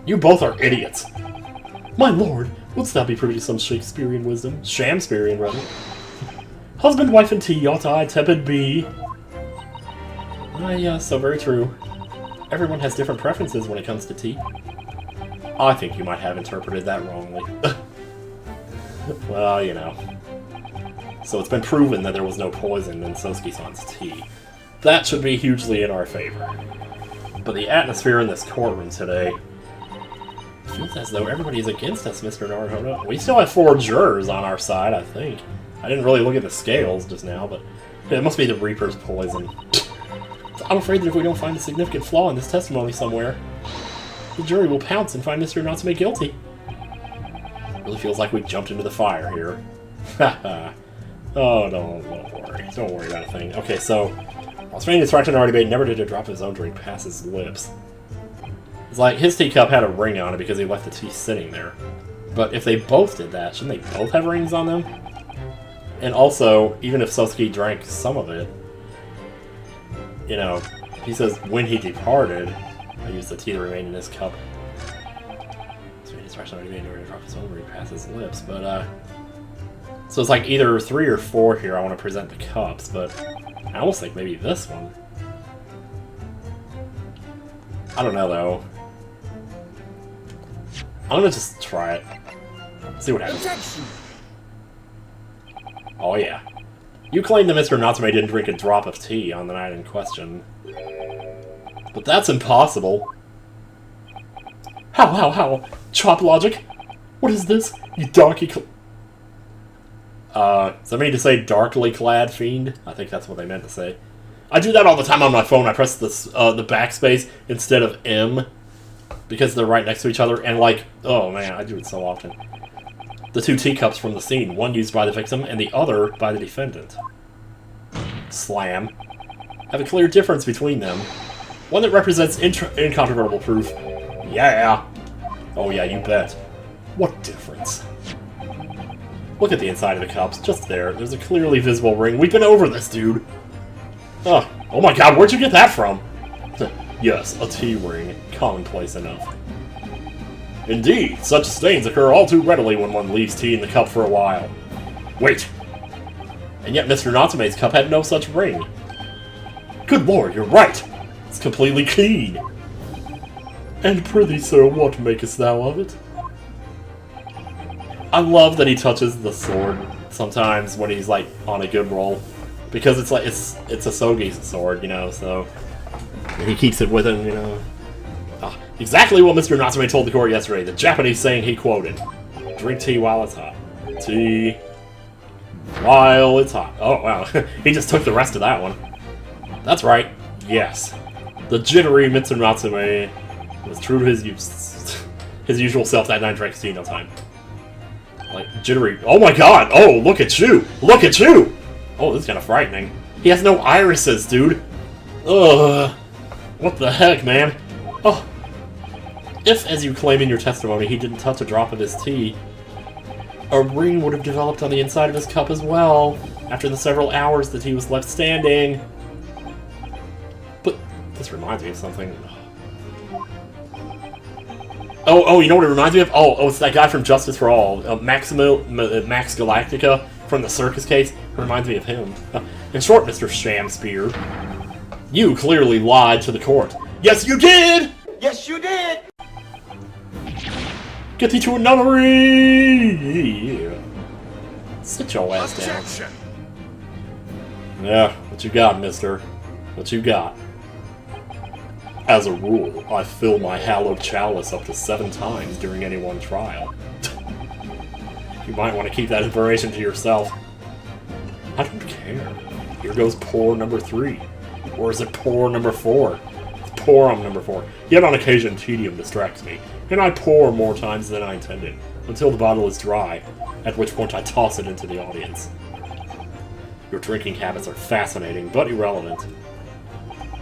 You both are idiots. My lord, wouldst thou be privy to some Shakespearean wisdom? Shamspearean, rather. Husband, wife, and tea ought I tepid be. Ah, yeah, so very true. Everyone has different preferences when it comes to tea. I think you might have interpreted that wrongly. Well, you know. So it's been proven that there was no poison in Sosuke-san's tea. That should be hugely in our favor. But the atmosphere in this courtroom today feels as though everybody is against us, Mr. Naruhodo. We still have 4 jurors on our side, I think. I didn't really look at the scales just now, but it must be the Reaper's poison. I'm afraid that if we don't find a significant flaw in this testimony somewhere, the jury will pounce and find Mr. Natsume guilty. It really feels like we jumped into the fire here. Haha. Oh, don't worry. Don't worry about a thing. Okay, so Australian instruction already made never did a drop of his own drink past his lips. It's like his teacup had a ring on it because he left the tea sitting there. But if they both did that, shouldn't they both have rings on them? And also, even if Sosuke drank some of it, you know, he says when he departed, I used the tea to remain in his cup. Australian instruction already made never did a drop of his own drink past his lips, but so it's like either 3 or 4 here I want to present the cups, but I almost think maybe this one. I don't know, though. I'm gonna just try it. See what happens. Objection. Oh, yeah. You claim that Mr. Natsume didn't drink a drop of tea on the night in question. But that's impossible. How? Chop logic? What is this? You darky... does that mean to say darkly clad fiend? I think that's what they meant to say. I do that all the time on my phone. I press this, the backspace instead of M because they're right next to each other. And like, oh man, I do it so often. The 2 teacups from the scene, one used by the victim and the other by the defendant. Slam. Have a clear difference between them. One that represents incontrovertible proof. Yeah. Oh yeah, you bet. What difference? Look at the inside of the cups, just there. There's a clearly visible ring. We've been over this, dude. Oh my god, where'd you get that from? Yes, a tea ring. Commonplace enough. Indeed, such stains occur all too readily when one leaves tea in the cup for a while. Wait! And yet Mr. Natsume's cup had no such ring. Good lord, you're right! It's completely clean! And prithee, sir, what makest thou of it? I love that he touches the sword sometimes when he's, like, on a good roll. Because it's like, it's a Sogi sword, you know, so... he keeps it with him, you know. Exactly what Mr. Natsume told the court yesterday, the Japanese saying he quoted. Drink tea while it's hot. Tea... while it's hot. Oh, wow. He just took the rest of that one. That's right. Yes. The jittery Mr. Natsume was true to his usual self that night, drank tea no time. Like, jittery. Oh my god! Oh, look at you! Look at you! Oh, this is kind of frightening. He has no irises, dude! Ugh. What the heck, man? Oh. If, as you claim in your testimony, he didn't touch a drop of his tea, a ring would have developed on the inside of his cup as well, after the several hours that he was left standing. But this reminds me of something. Oh, you know what it reminds me of? Oh, it's that guy from Justice for All, Max Galactica from the circus case. It reminds me of him. In short, Mr. Shamspear, you clearly lied to the court. Yes, you did! Yes, you did! Get thee to a nunnery! Sit your ass down. Objection! Yeah, what you got, mister? What you got? As a rule, I fill my hallowed chalice up to 7 times during any one trial. You might want to keep that information to yourself. I don't care. Here goes pour number 3. Or is it pour number 4? It's pour on number 4. Yet on occasion, tedium distracts me, and I pour more times than I intended, until the bottle is dry, at which point I toss it into the audience. Your drinking habits are fascinating, but irrelevant.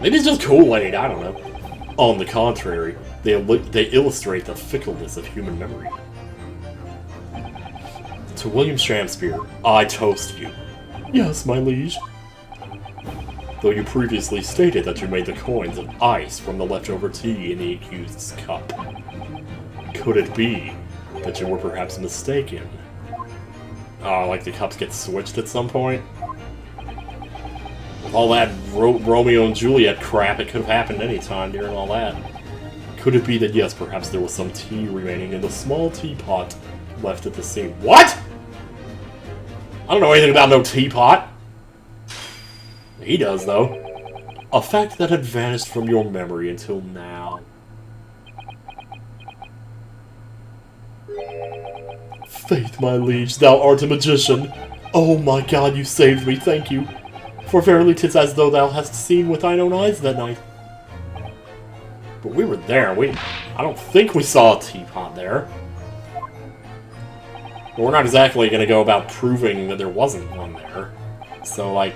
Maybe it's just Kool-Aid, I don't know. On the contrary, they illustrate the fickleness of human memory. To William Shamspear, I toast you. Yes, my liege. Though you previously stated that you made the coins of ice from the leftover tea in the accused's cup. Could it be that you were perhaps mistaken? Like the cups get switched at some point? With all that Romeo and Juliet crap, it could have happened any time during all that. Could it be that, yes, perhaps there was some tea remaining in the small teapot left at the scene? What?! I don't know anything about no teapot! He does, though. A fact that had vanished from your memory until now. Faith, my liege, thou art a magician! Oh my god, you saved me, thank you! For verily 'tis as though thou hast seen with thine own eyes that night. But we were there, I don't think we saw a teapot there. But we're not exactly gonna go about proving that there wasn't one there. So, like,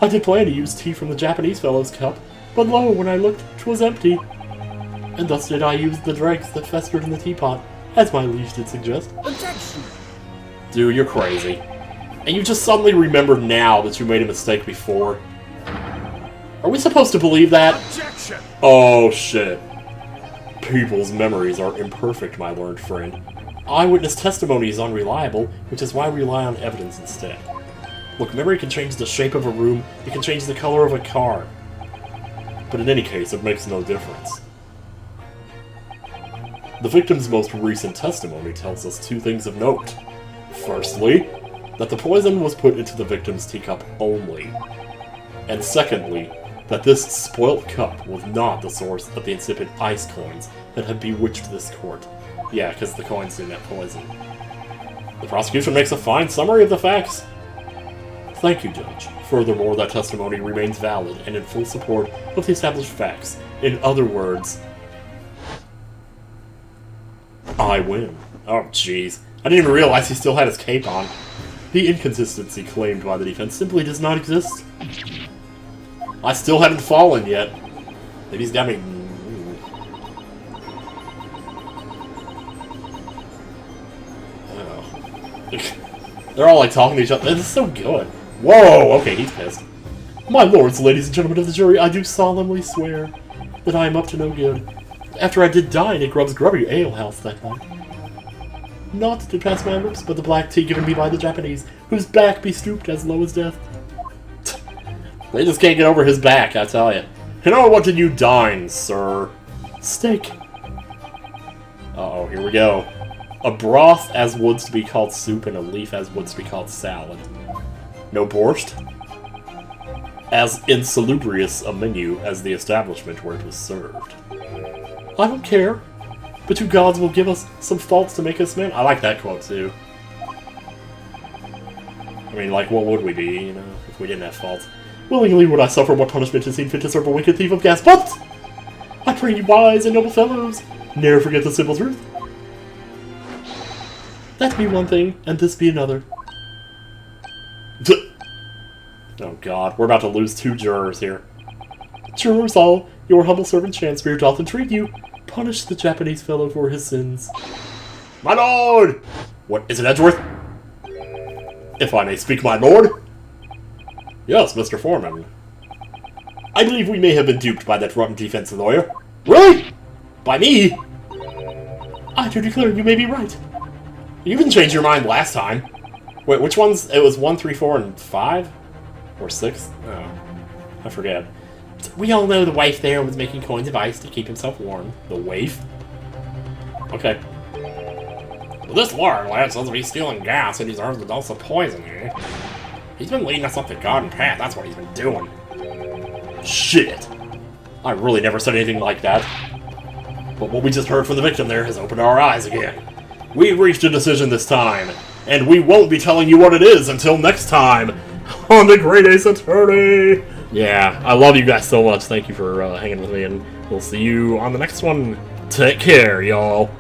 I did plan to use tea from the Japanese fellow's cup, but lo, when I looked, 'twas empty. And thus did I use the dregs that festered in the teapot, as my liege did suggest. Objection! Dude, you're crazy. And you just suddenly remember now that you made a mistake before. Are we supposed to believe that? Objection! Oh, shit. People's memories are imperfect, my learned friend. Eyewitness testimony is unreliable, which is why we rely on evidence instead. Look, memory can change the shape of a room, it can change the color of a car. But in any case, it makes no difference. The victim's most recent testimony tells us 2 things of note. Firstly, that the poison was put into the victim's teacup only. And secondly, that this spoilt cup was not the source of the insipid ice coins that had bewitched this court. Yeah, because the coins didn't have poison. The prosecution makes a fine summary of the facts. Thank you, Judge. Furthermore, that testimony remains valid and in full support of the established facts. In other words, I win. Oh, jeez. I didn't even realize he still had his cape on. The inconsistency claimed by the defense simply does not exist. I still haven't fallen yet. Maybe he's got me... Oh. They're all like talking to each other. This is so good. Whoa! Okay, he's pissed. My lords, ladies and gentlemen of the jury, I do solemnly swear that I am up to no good. After I did dine at Grubb's Grubby Ale House that night. not to pass my lips, but the black tea given me by the Japanese, whose back be stooped as low as death. They just can't get over his back, I tell you. You know, what did you dine, sir? Steak. Uh-oh, here we go. A broth as would's to be called soup, and a leaf as would's to be called salad. No borscht? As insalubrious a menu as the establishment where it was served. I don't care. But you gods will give us some faults to make us men. I like that quote, too. I mean, like, what would we be, you know, if we didn't have faults? Willingly would I suffer what punishment is seen fit to serve a wicked thief of gas, but I pray you wise and noble fellows, ne'er forget the simple truth. That be one thing, and this be another. Oh god, we're about to lose 2 jurors here. Jurors all, your humble servant Chanspear doth entreat you, punish the Japanese fellow for his sins. My lord! What, is it Edgeworth? If I may speak, my lord? Yes, Mr. Foreman. I believe we may have been duped by that rotten defense lawyer. Really? By me? I do declare you may be right. You didn't change your mind last time. Wait, which ones? It was 1, 3, 4, and 5? Or 6? Oh, I forget. We all know the waif there was making coins of ice to keep himself warm. The waif? Okay. Well, this lord lad says if he's stealing gas, he deserves the dose of poison, eh? He's been leading us up the garden path, that's what he's been doing. Shit! I really never said anything like that. But what we just heard from the victim there has opened our eyes again. We reached a decision this time, and we won't be telling you what it is until next time on the Great Ace Attorney! Yeah, I love you guys so much. Thank you for hanging with me, and we'll see you on the next one. Take care, y'all.